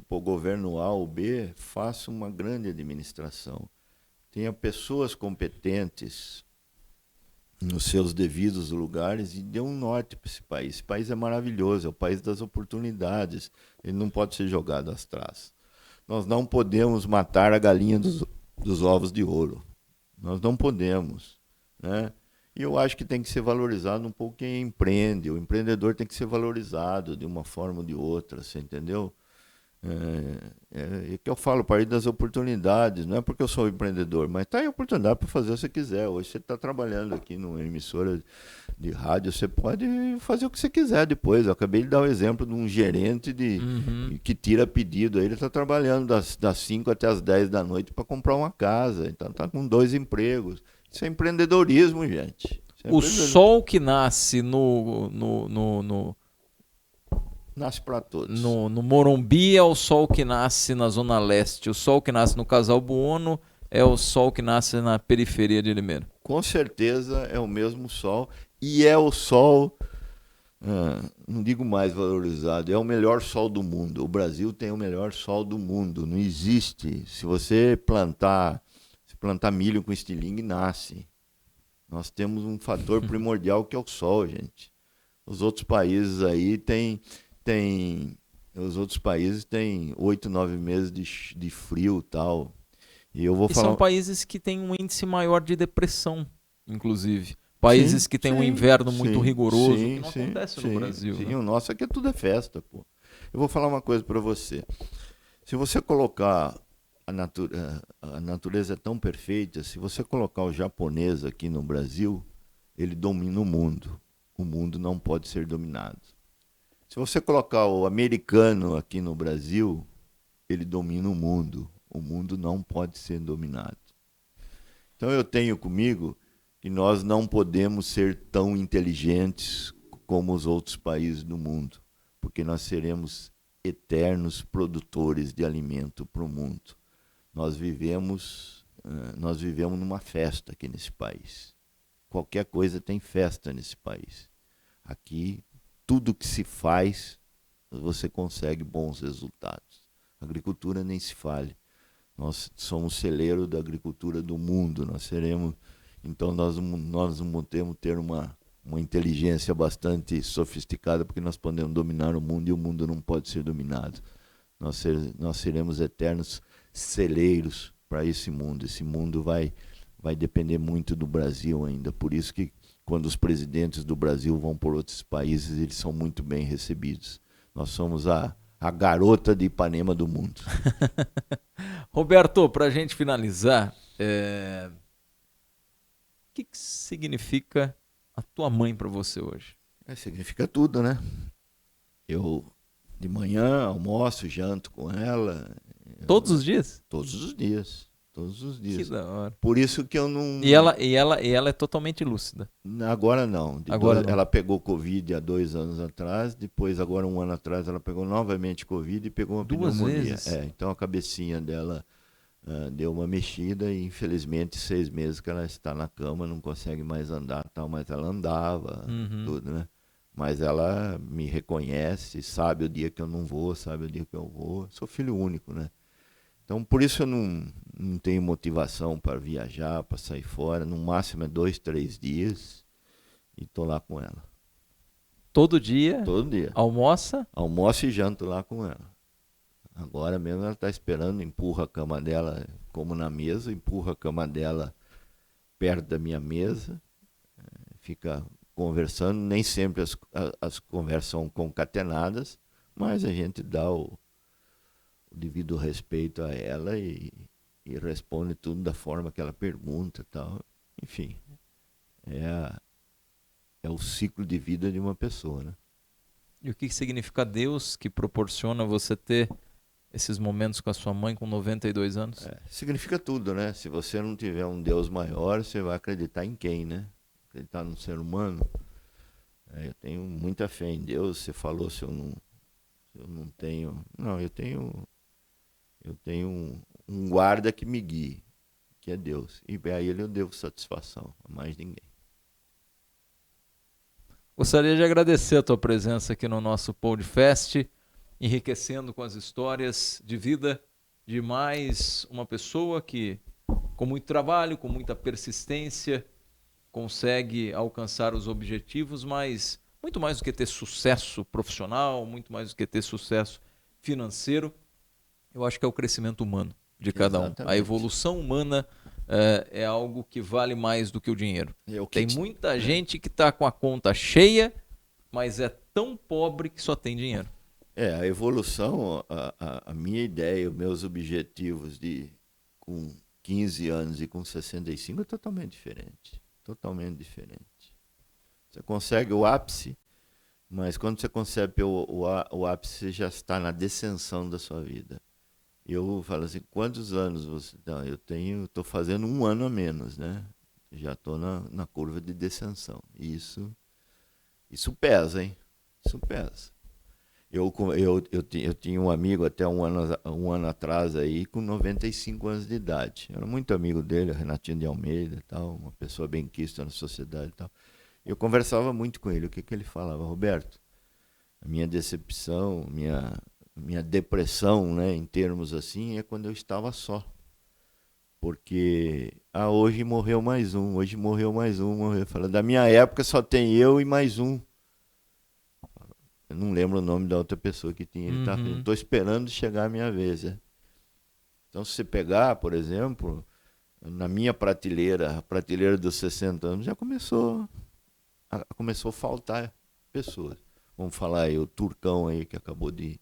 para o governo A ou B faça uma grande administração. Tenha pessoas competentes nos seus devidos lugares e dê um norte para esse país. Esse país é maravilhoso, é o país das oportunidades. Ele não pode ser jogado às traças. Nós não podemos matar a galinha dos ovos de ouro. Nós não podemos, né? E eu acho que tem que ser valorizado um pouco quem empreende. O empreendedor tem que ser valorizado de uma forma ou de outra, você entendeu? É que eu falo, país das oportunidades. Não é porque eu sou empreendedor, mas está aí a oportunidade para fazer o que você quiser. Hoje você está trabalhando aqui numa emissora de rádio, você pode fazer o que você quiser depois. Eu acabei de dar o exemplo de um gerente que tira pedido. Ele está trabalhando das 5 até as 10 da noite para comprar uma casa. Então está com 2 empregos. Isso é empreendedorismo, gente. O sol que nasce nasce para todos. No Morumbi é o sol que nasce na Zona Leste. O sol que nasce no Casal Buono é o sol que nasce na periferia de Limeira. Com certeza é o mesmo sol. E é o sol, não digo mais valorizado, é o melhor sol do mundo. O Brasil tem o melhor sol do mundo. Não existe. Se você plantar milho com estilingue, nasce. Nós temos um fator primordial que é o sol, gente. Os outros países aí os outros países têm 8, 9 meses de frio e tal. E são países que têm um índice maior de depressão, inclusive. Países que têm um inverno muito rigoroso, que não acontece no Brasil. Sim, né? O nosso aqui tudo é festa, pô. Eu vou falar uma coisa para você. Se você colocar a natureza é tão perfeita, se você colocar o japonês aqui no Brasil, ele domina o mundo. O mundo não pode ser dominado. Se você colocar o americano aqui no Brasil, ele domina o mundo. O mundo não pode ser dominado. Então eu tenho comigo que nós não podemos ser tão inteligentes como os outros países do mundo, porque nós seremos eternos produtores de alimento para o mundo. Nós vivemos numa festa aqui nesse país. Qualquer coisa tem festa nesse país. Aqui, tudo que se faz, você consegue bons resultados. A agricultura nem se fale. Nós somos celeiro da agricultura do mundo. Então nós vamos ter uma inteligência bastante sofisticada, porque nós podemos dominar o mundo e o mundo não pode ser dominado. Nós seremos eternos celeiros para esse mundo. Esse mundo vai depender muito do Brasil ainda. Por isso que quando os presidentes do Brasil vão por outros países, eles são muito bem recebidos. Nós somos a garota de Ipanema do mundo. Roberto, para a gente finalizar, o que significa a tua mãe para você hoje? Significa tudo, né? Eu, de manhã, almoço, janto com ela. Todos os dias? Todos os dias. Todos os dias. Que da hora. Por isso que eu não... E ela é totalmente lúcida? Agora não. Agora não. Ela pegou Covid há 2 anos atrás, depois, agora 1 ano atrás, ela pegou novamente Covid e pegou uma 2 pneumonia. vezes? Então a cabecinha dela deu uma mexida e, infelizmente, 6 meses que ela está na cama, não consegue mais andar, tal, mas ela andava, tudo, né? Mas ela me reconhece, sabe o dia que eu não vou, sabe o dia que eu vou. Sou filho único, né? Então, por isso eu não tenho motivação para viajar, para sair fora. No máximo é 2, 3 dias e estou lá com ela. Todo dia? Todo dia. Almoça? Almoço e janto lá com ela. Agora mesmo ela está esperando, empurra a cama dela, como na mesa, empurra a cama dela perto da minha mesa, fica conversando, nem sempre as conversas são concatenadas, mas a gente dá o devido respeito a ela e responde tudo da forma que ela pergunta e tal. Enfim, é o ciclo de vida de uma pessoa, né? E o que significa Deus que proporciona você ter esses momentos com a sua mãe com 92 anos? Significa tudo, né? Se você não tiver um Deus maior, você vai acreditar em quem, né? Acreditar no ser humano. Eu tenho muita fé em Deus. Você falou se eu não tenho... Não, eu tenho um guarda que me guie, que é Deus. E a ele eu devo satisfação, a mais ninguém. Gostaria de agradecer a tua presença aqui no nosso podcast, enriquecendo com as histórias de vida de mais uma pessoa que, com muito trabalho, com muita persistência, consegue alcançar os objetivos, mas muito mais do que ter sucesso profissional, muito mais do que ter sucesso financeiro, eu acho que é o crescimento humano de cada um. A evolução humana é algo que vale mais do que o dinheiro. Tem muita gente que está com a conta cheia, mas é tão pobre que só tem dinheiro. A evolução, a minha ideia, os meus objetivos com 15 anos e com 65 é totalmente diferente. Totalmente diferente. Você consegue o ápice, mas quando você consegue o ápice, você já está na descensão da sua vida. Eu falo assim, quantos anos você... Não, estou fazendo 1 ano a menos, né? Já estou na curva de descensão. Isso pesa, hein? Isso pesa. Eu tinha um amigo até um ano atrás aí, com 95 anos de idade. Eu era muito amigo dele, Renatinho de Almeida e tal, uma pessoa benquista na sociedade e tal. Eu conversava muito com ele. O que ele falava? Roberto, a minha decepção, minha depressão, né, em termos assim, é quando eu estava só. Porque, hoje morreu mais um, morreu. Fala, da minha época só tem eu e mais um. Eu não lembro o nome da outra pessoa que tinha. Ele tá falando, estou esperando chegar a minha vez. Né? Então, se você pegar, por exemplo, na minha prateleira, a prateleira dos 60 anos, já começou a faltar pessoas. Vamos falar aí, o Turcão aí, que acabou de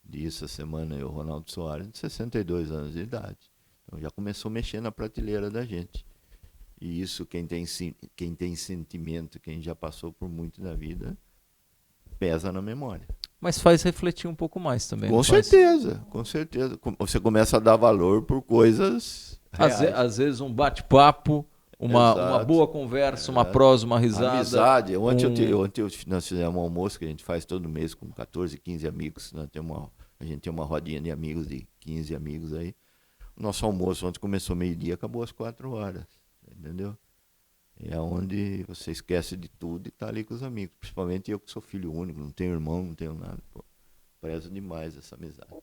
ir essa semana, aí, o Ronaldo Soares, de 62 anos de idade. Então, já começou a mexer na prateleira da gente. E isso, quem tem sentimento, quem já passou por muito na vida, pesa na memória. Mas faz refletir um pouco mais também. Com certeza. Você começa a dar valor por coisas reais. Às vezes um bate-papo, uma boa conversa, uma prosa, uma risada. Amizade. Ontem nós fizemos um almoço que a gente faz todo mês com 14, 15 amigos. A gente tem uma rodinha de amigos, de 15 amigos aí. O nosso almoço ontem começou meio-dia, acabou às 4 horas. Entendeu? É onde você esquece de tudo e está ali com os amigos. Principalmente eu que sou filho único, não tenho irmão, não tenho nada. Prezo demais essa amizade.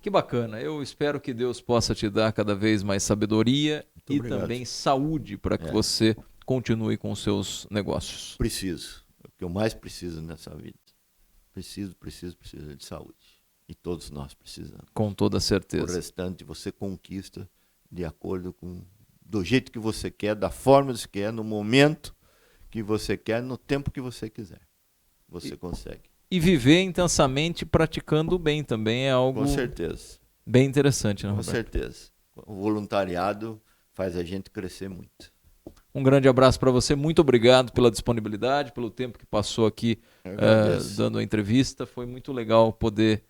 Que bacana. Eu espero que Deus possa te dar cada vez mais sabedoria e também saúde para que você continue com os seus negócios. Preciso. É o que eu mais preciso nessa vida. Preciso de saúde. E todos nós precisamos. Com toda certeza. O restante você conquista de acordo com... do jeito que você quer, da forma que você quer, no momento que você quer, no tempo que você quiser. Você consegue. E viver intensamente praticando o bem também é algo... Com certeza. Bem interessante, né, Roberto? Com certeza. O voluntariado faz a gente crescer muito. Um grande abraço para você. Muito obrigado pela disponibilidade, pelo tempo que passou aqui dando a entrevista. Foi muito legal poder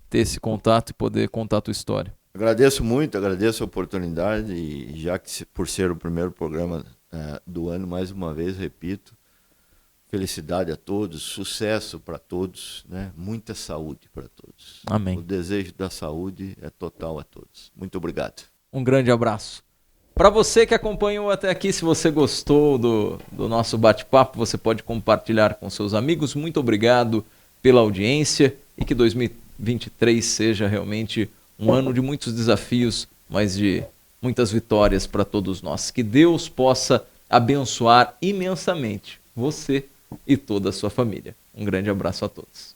ter esse contato e poder contar a tua história. Agradeço muito, agradeço a oportunidade e já que por ser o primeiro programa do ano, mais uma vez, repito, felicidade a todos, sucesso para todos, né? Muita saúde para todos. Amém. O desejo da saúde é total a todos. Muito obrigado. Um grande abraço. Para você que acompanhou até aqui, se você gostou do nosso bate-papo, você pode compartilhar com seus amigos. Muito obrigado pela audiência e que 2023 seja realmente um ano de muitos desafios, mas de muitas vitórias para todos nós. Que Deus possa abençoar imensamente você e toda a sua família. Um grande abraço a todos.